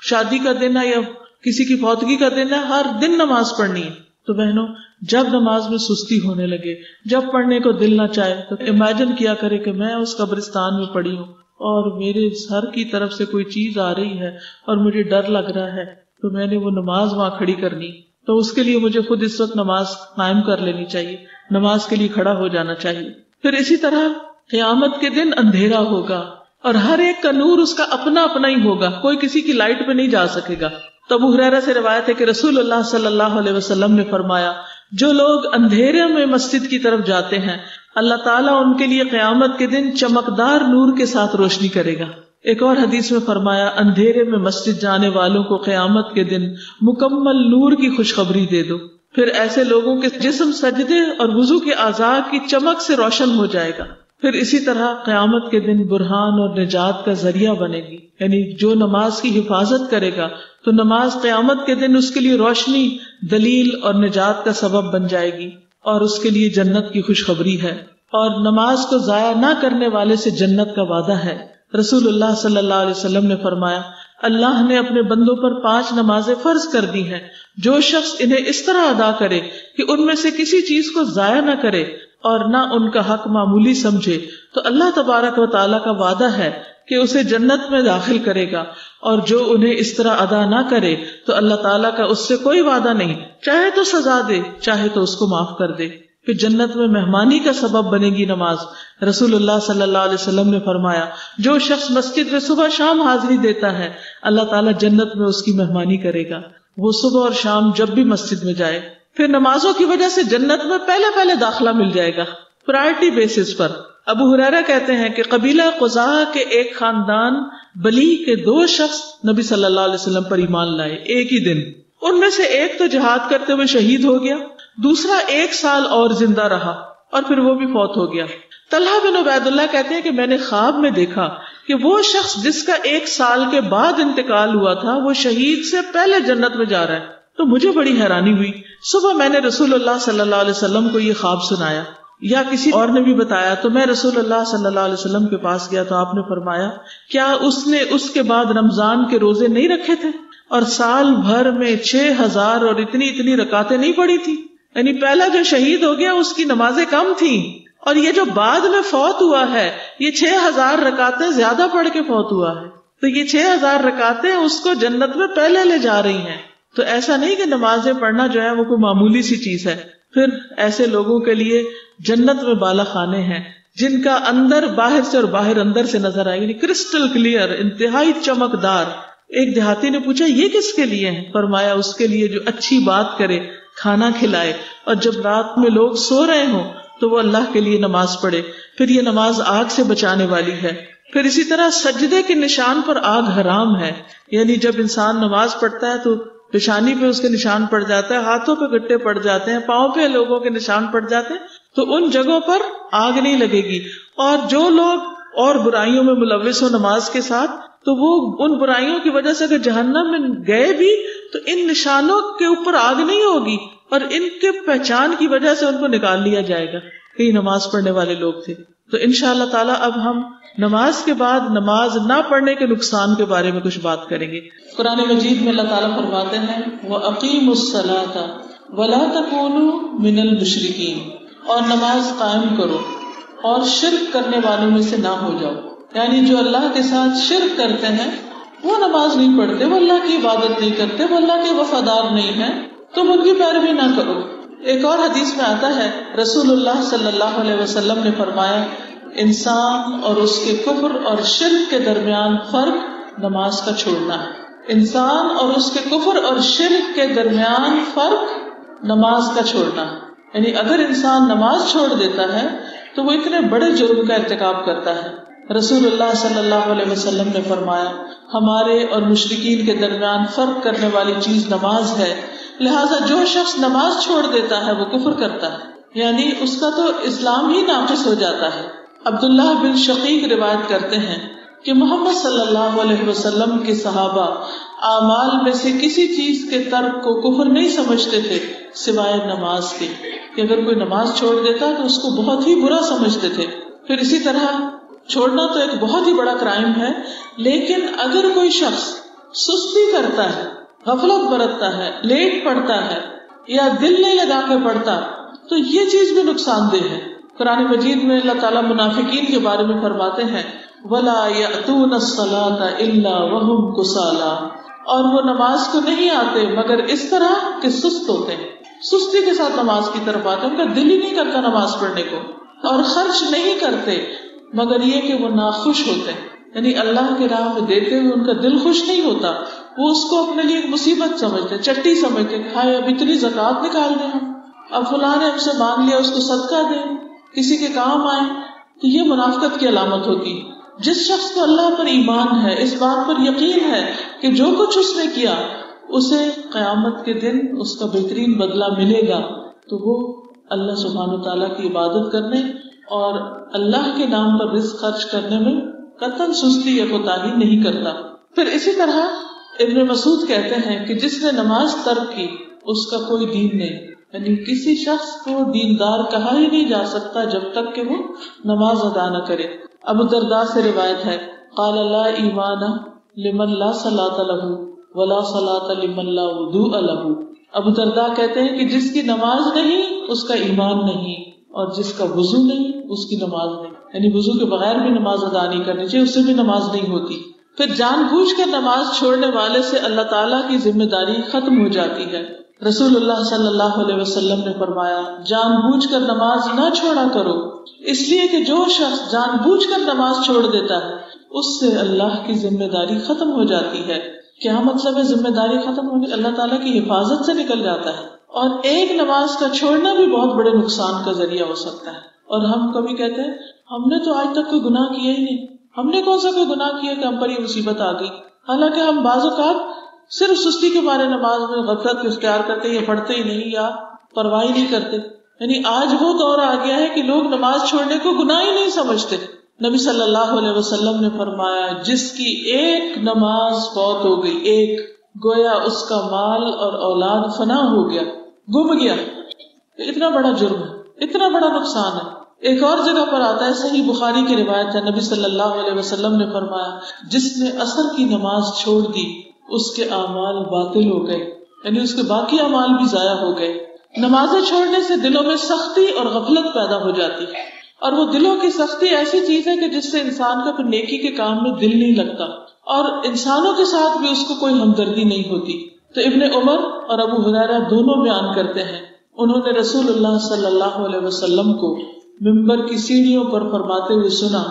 شادی کا دن ہے یا کسی کی فوتگی کا دن ہے, ہر دن نماز پڑھنی ہے. تو بہنوں, جب نماز میں سستی ہونے لگے, جب پڑھنے کو دل نہ چاہے, تو امیجن کیا کرے کہ میں اس قبرستان میں پڑی ہوں اور میرے سر کی طرف سے کوئی چیز آ رہی ہے اور مجھے ڈر لگ رہا ہے, تو میں نے وہ نماز وہاں کھڑی کرنی. تو اس کے لیے مجھے خود اس وقت نماز قائم کر لینی چاہیے, نماز کے لیے کھڑا ہو جانا چاہیے. پھر اسی طرح قیامت کے دن اندھیرا ہوگا اور ہر ایک کا نور اس کا اپنا اپنا ہی ہوگا, کوئی کسی کی لائٹ پہ نہیں جا سکے گا. تو ابو ہریرہ سے روایت ہے کہ رسول اللہ صلی اللہ علیہ وسلم نے فرمایا, جو لوگ اندھیرے میں مسجد کی طرف جاتے ہیں اللہ تعالیٰ ان کے لیے قیامت کے دن چمکدار نور کے ساتھ روشنی کرے گا. ایک اور حدیث میں فرمایا, اندھیرے میں مسجد جانے والوں کو قیامت کے دن مکمل نور کی خوشخبری دے دو. پھر ایسے لوگوں کے جسم سجدے اور وضو کے اعضاء کی چمک سے روشن ہو جائے گا. پھر اسی طرح قیامت کے دن برہان اور نجات کا ذریعہ بنے گی, یعنی جو نماز کی حفاظت کرے گا تو نماز قیامت کے دن اس کے لیے روشنی, دلیل اور نجات کا سبب بن جائے گی اور اس کے لیے جنت کی خوشخبری ہے. اور نماز کو ضائع نہ کرنے والے سے جنت کا وعدہ ہے. رسول اللہ صلی اللہ علیہ وسلم نے فرمایا, اللہ نے اپنے بندوں پر 5 نمازیں فرض کر دی ہیں, جو شخص انہیں اس طرح ادا کرے کہ ان میں سے کسی چیز کو ضائع نہ کرے اور نہ ان کا حق معمولی سمجھے, تو اللہ تبارک و تعالیٰ کا وعدہ ہے کہ اسے جنت میں داخل کرے گا. اور جو انہیں اس طرح ادا نہ کرے تو اللہ تعالیٰ کا اس سے کوئی وعدہ نہیں, چاہے تو سزا دے چاہے تو اس کو معاف کر دے. پھر جنت میں مہمانی کا سبب بنے گی نماز. رسول اللہ صلی اللہ علیہ وسلم نے فرمایا, جو شخص مسجد میں صبح شام حاضری دیتا ہے اللہ تعالیٰ جنت میں اس کی مہمانی کرے گا, وہ صبح اور شام جب بھی مسجد میں جائے. پھر نمازوں کی وجہ سے جنت میں پہلے داخلہ مل جائے گا, پرائرٹی بیسس پر. ابو ہریرہ کہتے ہیں کہ قبیلہ قزاع کے ایک خاندان بلی کے 2 شخص نبی صلی اللہ علیہ وسلم پر ایمان لائے ایک ہی دن. ان میں سے ایک تو جہاد کرتے ہوئے شہید ہو گیا, دوسرا 1 سال اور زندہ رہا اور پھر وہ بھی فوت ہو گیا. طلحہ بن عبید اللہ کہتے ہیں کہ میں نے خواب میں دیکھا کہ وہ شخص جس کا 1 سال کے بعد انتقال ہوا تھا وہ شہید سے پہلے جنت میں جا رہا ہے. تو مجھے بڑی حیرانی ہوئی. صبح میں نے رسول اللہ صلی اللہ علیہ وسلم کو یہ خواب سنایا یا کسی اور نے بھی بتایا, تو میں رسول اللہ صلی اللہ علیہ وسلم کے پاس گیا تو آپ نے فرمایا, کیا اس نے اس کے بعد رمضان کے روزے نہیں رکھے تھے اور سال بھر میں 6000 اور اتنی رکعتیں نہیں پڑھی تھی؟ یعنی پہلا جو شہید ہو گیا اس کی نمازیں کم تھیں, اور یہ جو بعد میں فوت ہوا ہے یہ 6000 رکعتیں زیادہ پڑھ کے فوت ہوا ہے. تو یہ 6000 رکعتیں اس کو جنت میں پہلے لے جا رہی ہیں. تو ایسا نہیں کہ نمازیں پڑھنا جو ہے وہ کوئی معمولی سی چیز ہے. پھر ایسے لوگوں کے لیے جنت میں بالا خانے ہیں جن کا اندر باہر سے اور باہر اندر سے نظر آئے, یعنی کرسٹل کلیئر, انتہائی چمکدار. ایک دیہاتی نے پوچھا یہ کس کے لیے ہے؟ فرمایا اس کے لیے جو اچھی بات کرے, کھانا کھلائے, اور جب رات میں لوگ سو رہے ہوں تو وہ اللہ کے لیے نماز پڑھے. پھر یہ نماز آگ سے بچانے والی ہے. پھر اسی طرح سجدے کے نشان پر آگ حرام ہے, یعنی جب انسان نماز پڑھتا ہے تو پیشانی پہ اس کے نشان پڑ جاتا ہے, ہاتھوں پہ گٹے پڑ جاتے ہیں, پاؤں پہ لوگوں کے نشان پڑ جاتے ہیں, تو ان جگہوں پر آگ نہیں لگے گی. اور جو لوگ اور برائیوں میں ملوث ہو نماز کے ساتھ, تو وہ ان برائیوں کی وجہ سے اگر جہنم میں گئے بھی تو ان نشانوں کے اوپر آگ نہیں ہوگی, اور ان کے پہچان کی وجہ سے ان کو نکال لیا جائے گا کہ یہ نماز پڑھنے والے لوگ تھے. تو انشاءاللہ تعالیٰ اب ہم نماز کے بعد نماز نہ پڑھنے کے نقصان کے بارے میں کچھ بات کریں گے. قرآن مجید میں اللہ تعالیٰ فرماتے ہیں, وَأَقِيمُوا الصَّلَاةَ وَلَا تَكُونُوا مِنَ الْمُشْرِكِينَ, اور نماز قائم کرو اور شرک کرنے والوں میں سے نہ ہو جاؤ. یعنی جو اللہ کے ساتھ شرک کرتے ہیں وہ نماز نہیں پڑھتے, وہ اللہ کی عبادت نہیں کرتے, وہ اللہ کے وفادار نہیں ہیں, تم ان کی پیروی نہ کرو. ایک اور حدیث میں آتا ہے رسول اللہ صلی اللہ علیہ وسلم نے فرمایا انسان اور اس کے کفر اور شرک کے درمیان فرق نماز کا چھوڑنا ہے. انسان اور اس کے کفر اور شرک کے درمیان فرق نماز کا چھوڑنا ہے. یعنی اگر انسان نماز چھوڑ دیتا ہے تو وہ اتنے بڑے جرم کا ارتکاب کرتا ہے. رسول اللہ صلی اللہ علیہ وسلم نے فرمایا ہمارے اور مشرکین کے درمیان فرق کرنے والی چیز نماز ہے، لہذا جو شخص نماز چھوڑ دیتا ہے وہ کفر کرتا ہے، یعنی اس کا تو اسلام ہی ناقص ہو جاتا ہے. عبداللہ بن شقیق روایت کرتے ہیں کہ محمد صلی اللہ علیہ وسلم کے صحابہ اعمال میں سے کسی چیز کے ترک کو کفر نہیں سمجھتے تھے سوائے نماز کے، کہ اگر کوئی نماز چھوڑ دیتا تو اس کو بہت ہی برا سمجھتے تھے. پھر اسی طرح چھوڑنا تو ایک بہت ہی بڑا کرائم ہے، لیکن اگر کوئی شخص سستی کرتا ہے، غفلت برتتا ہے، لیٹ پڑتا ہے یا دل نہیں لگا کے پڑتا تو یہ چیز بھی نقصان دہ ہے. قرآن مجید میں اللہ تعالیٰ منافقین کے بارے میں فرماتے ہیں وَلَا يَأْتُونَ الصَّلَاةَ إِلَّا وَهُمْ كُسَالَىٰ، اور وہ نماز کو نہیں آتے مگر اس طرح کہ سست ہوتے ہیں، سستی کے ساتھ نماز کی طرف آتے ہیں، ان کا دل ہی نہیں کرتا نماز پڑھنے کو، اور خرچ نہیں کرتے مگر یہ کہ وہ ناخوش ہوتے ہیں، یعنی اللہ کے راہ میں دیتے ہوئے ان کا دل خوش نہیں ہوتا، وہ اس کو اپنے لیے ایک مصیبت سمجھتے، چٹی سمجھتے کہ ہائے اب اتنی زکوٰۃ نکال دیں ہم، اب فلاں نے ہم سے مانگ لیا اس کو صدقہ دیں، کسی کے کام آئے. تو یہ منافقت کی علامت ہوتی. جس شخص کو اللہ پر ایمان ہے، اس بات پر یقین ہے کہ جو کچھ اس نے کیا اسے قیامت کے دن اس کا بہترین بدلہ ملے گا، تو وہ اللہ سبحانہ وتعالیٰ کی عبادت کرنے اور اللہ کے نام پر رزق خرچ کرنے میں قطعاً سستی یا کوتاہی نہیں کرتا. پھر اسی طرح ابن مسعود کہتے ہیں کہ جس نے نماز ترک کی اس کا کوئی دین نہیں، یعنی کسی شخص کو دیندار کہا ہی نہیں جا سکتا جب تک کہ وہ نماز ادا نہ کرے. ابو الدرداء سے روایت ہے قال لا ایمان لمن لا صلاۃ له ولا صلاۃ لمن لا وضوء له. ابو الدرداء کہتے ہیں کہ جس کی نماز نہیں اس کا ایمان نہیں، اور جس کا وضو نہیں اس کی نماز نہیں، یعنی وضو کے بغیر بھی نماز ادا نہیں کرنی چاہیے، اس سے بھی نماز نہیں ہوتی. پھر جان بوجھ کر نماز چھوڑنے والے سے اللہ تعالیٰ کی ذمہ داری ختم ہو جاتی ہے. رسول اللہ صلی اللہ علیہ وسلم نے فرمایا جان بوجھ کر نماز نہ چھوڑا کرو، اس لیے کہ جو شخص جان بوجھ کر نماز چھوڑ دیتا ہے اس سے اللہ کی ذمہ داری ختم ہو جاتی ہے. کیا مطلب ہے ذمہ داری ختم ہوگی؟ اللہ تعالیٰ کی حفاظت سے نکل جاتا ہے. اور ایک نماز کا چھوڑنا بھی بہت بڑے نقصان کا ذریعہ ہو سکتا ہے. اور ہم کبھی کہتے ہیں ہم نے تو آج تک کوئی گناہ کیا ہی نہیں، ہم نے کون سا کوئی گناہ کیا کہ ہم پر یہ مصیبت آ گئی، حالانکہ ہم بعض اوقات صرف سستی کے بارے نماز میں غفلت اختیار کرتے یا پڑھتے ہی نہیں یا پرواہ ہی نہیں کرتے. یعنی آج وہ دور آ گیا ہے کہ لوگ نماز چھوڑنے کو گناہ ہی نہیں سمجھتے. نبی صلی اللہ علیہ وسلم نے فرمایا جس کی ایک نماز فوت ہو گئی، ایک، گویا اس کا مال اور اولاد فنا ہو گیا، گم گیا. اتنا بڑا جرم ہے، اتنا بڑا نقصان ہے. ایک اور جگہ پر آتا ہے، صحیح بخاری کی روایت ہے، نبی صلی اللہ علیہ وسلم نے فرمایا جس نے عصر کی نماز چھوڑ دی اس کے اعمال باطل ہو گئے، یعنی اس کے باقی اعمال بھی ضائع ہو گئے. نمازیں چھوڑنے سے دلوں میں سختی اور غفلت پیدا ہو جاتی ہے، اور وہ دلوں کی سختی ایسی چیز ہے کہ جس سے انسان کا پھر نیکی کے کام میں دل نہیں لگتا، اور انسانوں کے ساتھ بھی اس کو کوئی ہمدردی نہیں ہوتی. تو ابن عمر اور ابو ہریرہ دونوں بیان کرتے ہیں انہوں نے رسول اللہ صلی اللہ علیہ وسلم کو ممبر کی سیڑھیوں پر فرماتے ہوئے سنا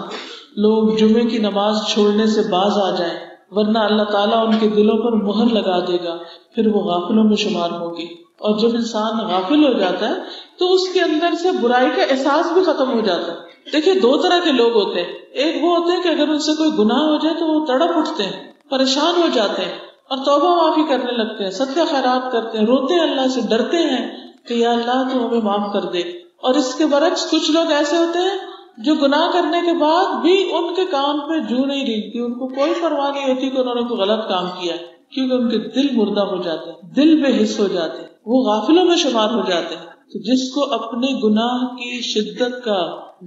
لوگ جمعے کی نماز چھوڑنے سے باز آ جائیں ورنہ اللہ تعالیٰ ان کے دلوں پر مہر لگا دے گا، پھر وہ غافلوں میں شمار ہوگی. اور جب انسان غافل ہو جاتا ہے تو اس کے اندر سے برائی کا احساس بھی ختم ہو جاتا ہے. دیکھیے دو طرح کے لوگ ہوتے ہیں، ایک وہ ہوتے ہیں کہ اگر ان سے کوئی گناہ ہو جائے تو وہ تڑپ اٹھتے ہیں، پریشان ہو جاتے ہیں اور توبہ معافی کرنے لگتے ہیں، صدقہ خیرات کرتے ہیں، روتے ہیں، اللہ سے ڈرتے ہیں کہ یا اللہ تو ہمیں معاف کر دے. اور اس کے برعکس کچھ لوگ ایسے ہوتے ہیں جو گناہ کرنے کے بعد بھی ان کے کام پہ جو نہیں رہتی، ان کو کوئی پرواہ نہیں ہوتی کہ انہوں نے کوئی غلط کام کیا ہے، کیونکہ ان کے دل مردہ ہو جاتے ہیں، دل بے حس ہو جاتے ہیں، وہ غافلوں میں شمار ہو جاتے ہیں. تو جس کو اپنے گناہ کی شدت کا،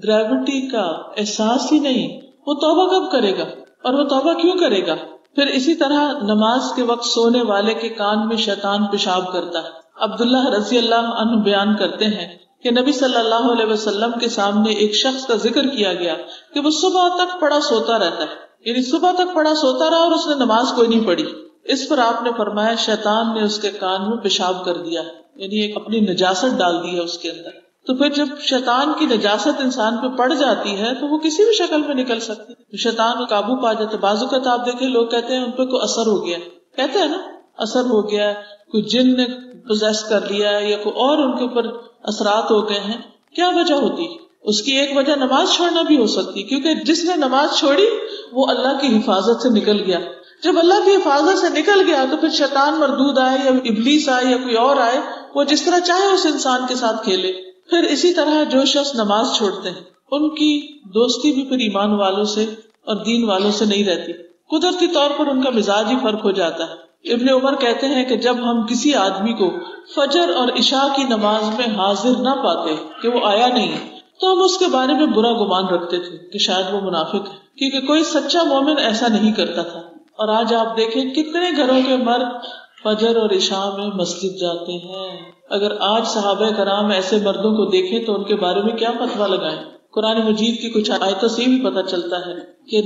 گریوٹی کا احساس ہی نہیں، وہ توبہ کب کرے گا؟ اور وہ توبہ کیوں کرے گا؟ پھر اسی طرح نماز کے وقت سونے والے کے کان میں شیطان پیشاب کرتا ہے. عبداللہ رضی اللہ عنہ بیان کرتے ہیں کہ نبی صلی اللہ علیہ وسلم کے سامنے ایک شخص کا ذکر کیا گیا کہ وہ صبح تک پڑا سوتا رہتا ہے، یعنی صبح تک پڑا سوتا رہا اور اس نے نماز کوئی نہیں پڑھی. اس پر آپ نے فرمایا شیطان نے اس کے کان میں پیشاب کر دیا. یعنی ایک اپنی نجاست ڈال دی ہے اس کے اندر. تو پھر جب شیطان کی نجاست انسان پہ پڑ جاتی ہے تو وہ کسی بھی شکل میں نکل سکتی ہے. شیطان کو قابو پا جاتا ہے. بعض اوقات آپ دیکھیں لوگ کہتے ہیں ان پہ کوئی اثر ہو گیا, کہتے ہیں نا اثر ہو گیا ہے, کوئی جن نے پوزیس کر لیا ہے یا کوئی اور ان کے اوپر اثرات ہو گئے ہیں. کیا وجہ ہوتی ہے؟ اس کی ایک وجہ نماز چھوڑنا بھی ہو سکتی, کیونکہ جس نے نماز چھوڑی وہ اللہ کی حفاظت سے نکل گیا. جب اللہ کی حفاظت سے نکل گیا تو پھر شیطان مردود آئے یا ابلیس آئے یا کوئی اور آئے, وہ جس طرح چاہے اس انسان کے ساتھ کھیلے. پھر اسی طرح جو شخص نماز چھوڑتے ہیں ان کی دوستی بھی پھر ایمان والوں سے اور دین والوں سے نہیں رہتی. قدرتی طور پر ان کا مزاج ہی فرق ہو جاتا ہے. ابن عمر کہتے ہیں کہ جب ہم کسی آدمی کو فجر اور عشاء کی نماز میں حاضر نہ پاتے کہ وہ آیا نہیں تو ہم اس کے بارے میں برا گمان رکھتے تھے کہ شاید وہ منافق ہے, کیونکہ کوئی سچا مومن ایسا نہیں کرتا تھا. اور آج آپ دیکھیں کتنے گھروں کے مرد فجر اور عشاء میں مسجد جاتے ہیں. اگر آج صحابہ کرام ایسے مردوں کو دیکھیں تو ان کے بارے میں کیا فتویٰ لگائیں. قرآن مجید کی کچھ آیتوں سے بھی پتہ چلتا ہے کہ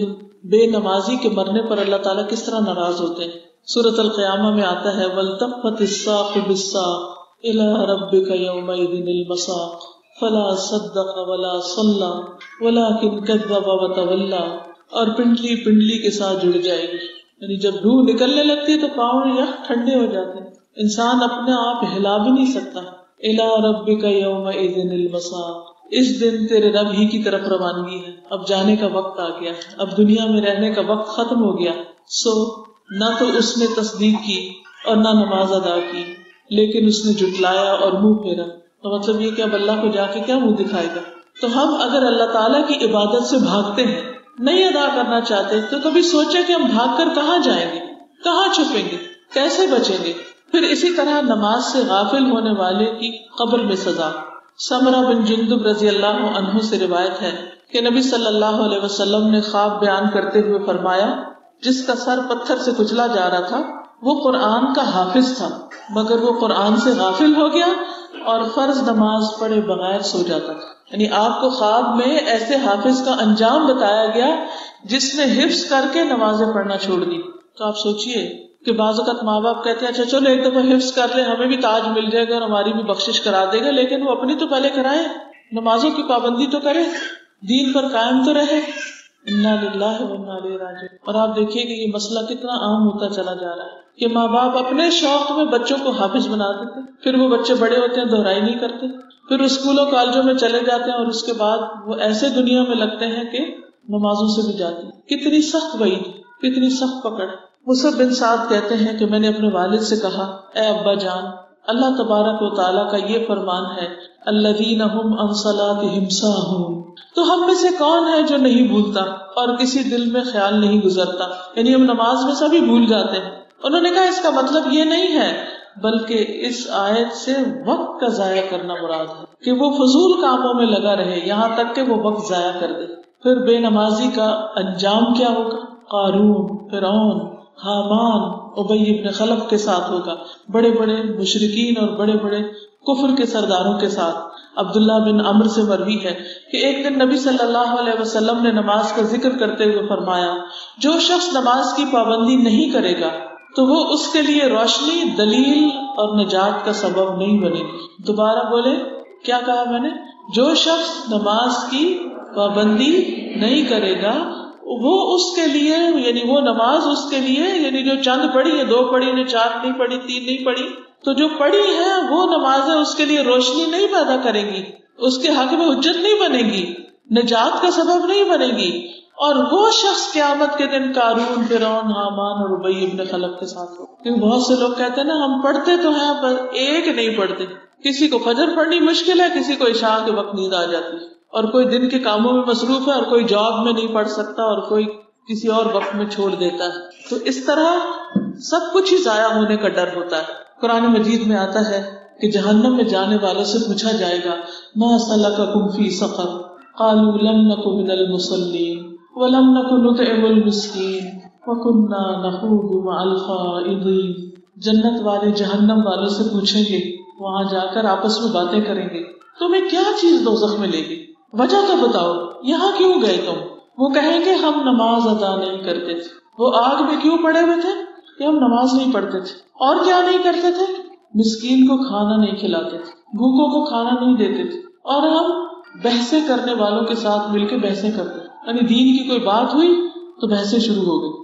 بے نمازی کے مرنے پر اللہ تعالیٰ کس طرح ناراض ہوتے ہیں. سورۃ القیامہ میں آتا ہے وَالْتَفَّتِ السَّاقُ بِالسَّاقِ إِلَىٰ رَبِّكَ يَوْمَئِذٍ الْمَسَاقُ فَلَا صَدَّقَ وَلَا صَلَّىٰ وَلَٰكِنْ كَذَّبَ وَتَوَلَّىٰ. اور پنڈلی پنڈلی کے ساتھ جڑ جائے گی, یعنی جب روح نکلنے لگتی ہے تو پاؤں یا ٹھنڈے ہو جاتے ہیں, انسان اپنے آپ ہلا بھی نہیں سکتا. إِلَىٰ رَبِّكَ يَوْمَئِذٍ الْمَسَاقُ. اس دن تیرے رب ہی کی طرف روانگی ہے. اب جانے کا وقت آ گیا, اب دنیا میں رہنے کا وقت ختم ہو گیا. نہ تو اس نے تصدیق کی اور نہ نماز ادا کی, لیکن اس نے جھٹلایا اور منہ پھیرا. تو مطلب یہ کہ اب اللہ کو جا کے کیا منہ دکھائے گا. تو ہم اگر اللہ تعالیٰ کی عبادت سے بھاگتے ہیں, نہیں ادا کرنا چاہتے, تو کبھی سوچے کہ ہم بھاگ کر کہاں جائیں گے, کہاں چھپیں گے, کیسے بچیں گے. پھر اسی طرح نماز سے غافل ہونے والے کی قبر میں سزا. سمرہ بن جندب رضی اللہ عنہ سے روایت ہے کہ نبی صلی اللہ علیہ وسلم نے خواب بیان کرتے ہوئے فرمایا جس کا سر پتھر سے کچلا جا رہا تھا وہ قرآن کا حافظ تھا, مگر وہ قرآن سے غافل ہو گیا اور فرض نماز پڑھے بغیر سو جاتا تھا. یعنی آپ کو خواب میں ایسے حافظ کا انجام بتایا گیا جس نے حفظ کر کے نمازیں پڑھنا چھوڑ دی. تو آپ سوچئے کہ بعض اوقات ماں باپ کہتے ہیں اچھا چلو ایک دفعہ حفظ کر لیں, ہمیں بھی تاج مل جائے گا اور ہماری بھی بخشش کرا دے گا, لیکن وہ اپنی تو پہلے کرائے, نمازوں کی پابندی تو کرے, دین پر قائم تو رہے. انا للہ و انا الیہ راجعون. اور آپ دیکھیے کہ یہ مسئلہ کتنا عام ہوتا چلا جا رہا ہے کہ ماں باپ اپنے شوق میں بچوں کو حافظ بنا دیتے, پھر وہ بچے بڑے ہوتے ہیں دہرائی نہیں کرتے, پھر اسکولوں کالجوں میں چلے جاتے ہیں اور اس کے بعد وہ ایسے دنیا میں لگتے ہیں کہ نمازوں سے بھی جاتے ہیں. کتنی سخت وعید, کتنی سخت پکڑ. مصعب بن سعد کہتے ہیں کہ میں نے اپنے والد سے کہا اے ابا جان, اللہ تبارک و تعالیٰ کا یہ فرمان ہے الذین هم عن صلاتهم ساہون, تو ہم میں سے کون ہے جو نہیں بھولتا اور کسی دل میں خیال نہیں گزرتا. یعنی ہم نماز میں سبھی بھول جاتے ہیں. انہوں نے کہا اس کا مطلب یہ نہیں ہے بلکہ اس آیت سے وقت کا ضائع کرنا مراد ہے کہ وہ فضول کاموں میں لگا رہے یہاں تک کہ وہ وقت ضائع کر دے. پھر بے نمازی کا انجام کیا ہوگا؟ قارون, فرعون, حامان, ابی ابن خلف کے ساتھ ہوگا, بڑے بڑے مشرکین اور بڑے بڑے کفر کے سرداروں کے ساتھ. عبداللہ بن عمر سے مروی ہے کہ ایک دن نبی صلی اللہ علیہ وسلم نے نماز کا ذکر کرتے ہوئے فرمایا جو شخص نماز کی پابندی نہیں کرے گا تو وہ اس کے لیے روشنی, دلیل اور نجات کا سبب نہیں بنے گی. دوبارہ بولے, کیا کہا میں نے؟ جو شخص نماز کی پابندی نہیں کرے گا وہ اس کے لیے, یعنی وہ نماز اس کے لیے, یعنی جو چند پڑھی ہے, 2 پڑھی نے, 4 نہیں پڑھی, 3 نہیں پڑھی, تو جو پڑھی ہے وہ نمازیں اس کے لیے روشنی نہیں پیدا کرے گی, اس کے حق میں حجت نہیں بنے گی, نجات کا سبب نہیں بنے گی. اور وہ شخص قیامت کے دن قارون, فرعون, حامان اور ابی ابن خلف کے ساتھ ہو. کیونکہ بہت سے لوگ کہتے ہیں نا ہم پڑھتے تو ہیں پر ایک نہیں پڑھتے. کسی کو فجر پڑھنی مشکل ہے, کسی کو عشاء کے وقت نیند آ جاتی ہے, اور کوئی دن کے کاموں میں مصروف ہے, اور کوئی جاب میں نہیں پڑھ سکتا, اور کوئی کسی اور وقت میں چھوڑ دیتا ہے. تو اس طرح سب کچھ ہی ضائع ہونے کا ڈر ہوتا ہے. قرآن مجید میں آتا ہے کہ جہنم میں جانے والوں سے پوچھا جائے گا ما سلککم فی سقر قالوا لم نک من المصلین ولم نک نطعم المسکین وکنا نخوض مع الخائضین. جنت والے جہنم والوں سے پوچھیں گے, وہاں جا کر آپس میں باتیں کریں گے تمہیں کیا چیز دوزخ میں لے گی, وجہ تو بتاؤ, یہاں کیوں گئے تم؟ وہ کہیں گے ہم نماز ادا نہیں کرتے تھے. وہ آگ میں کیوں پڑے ہوئے تھے؟ کہ ہم نماز نہیں پڑھتے تھے. اور کیا نہیں کرتے تھے؟ مسکین کو کھانا نہیں کھلاتے تھے، بھوکوں کو کھانا نہیں دیتے تھے، اور ہم بحثیں کرنے والوں کے ساتھ مل کے بحثیں کرتے ہیں، یعنی دین کی کوئی بات ہوئی تو بحثیں شروع ہو گئی،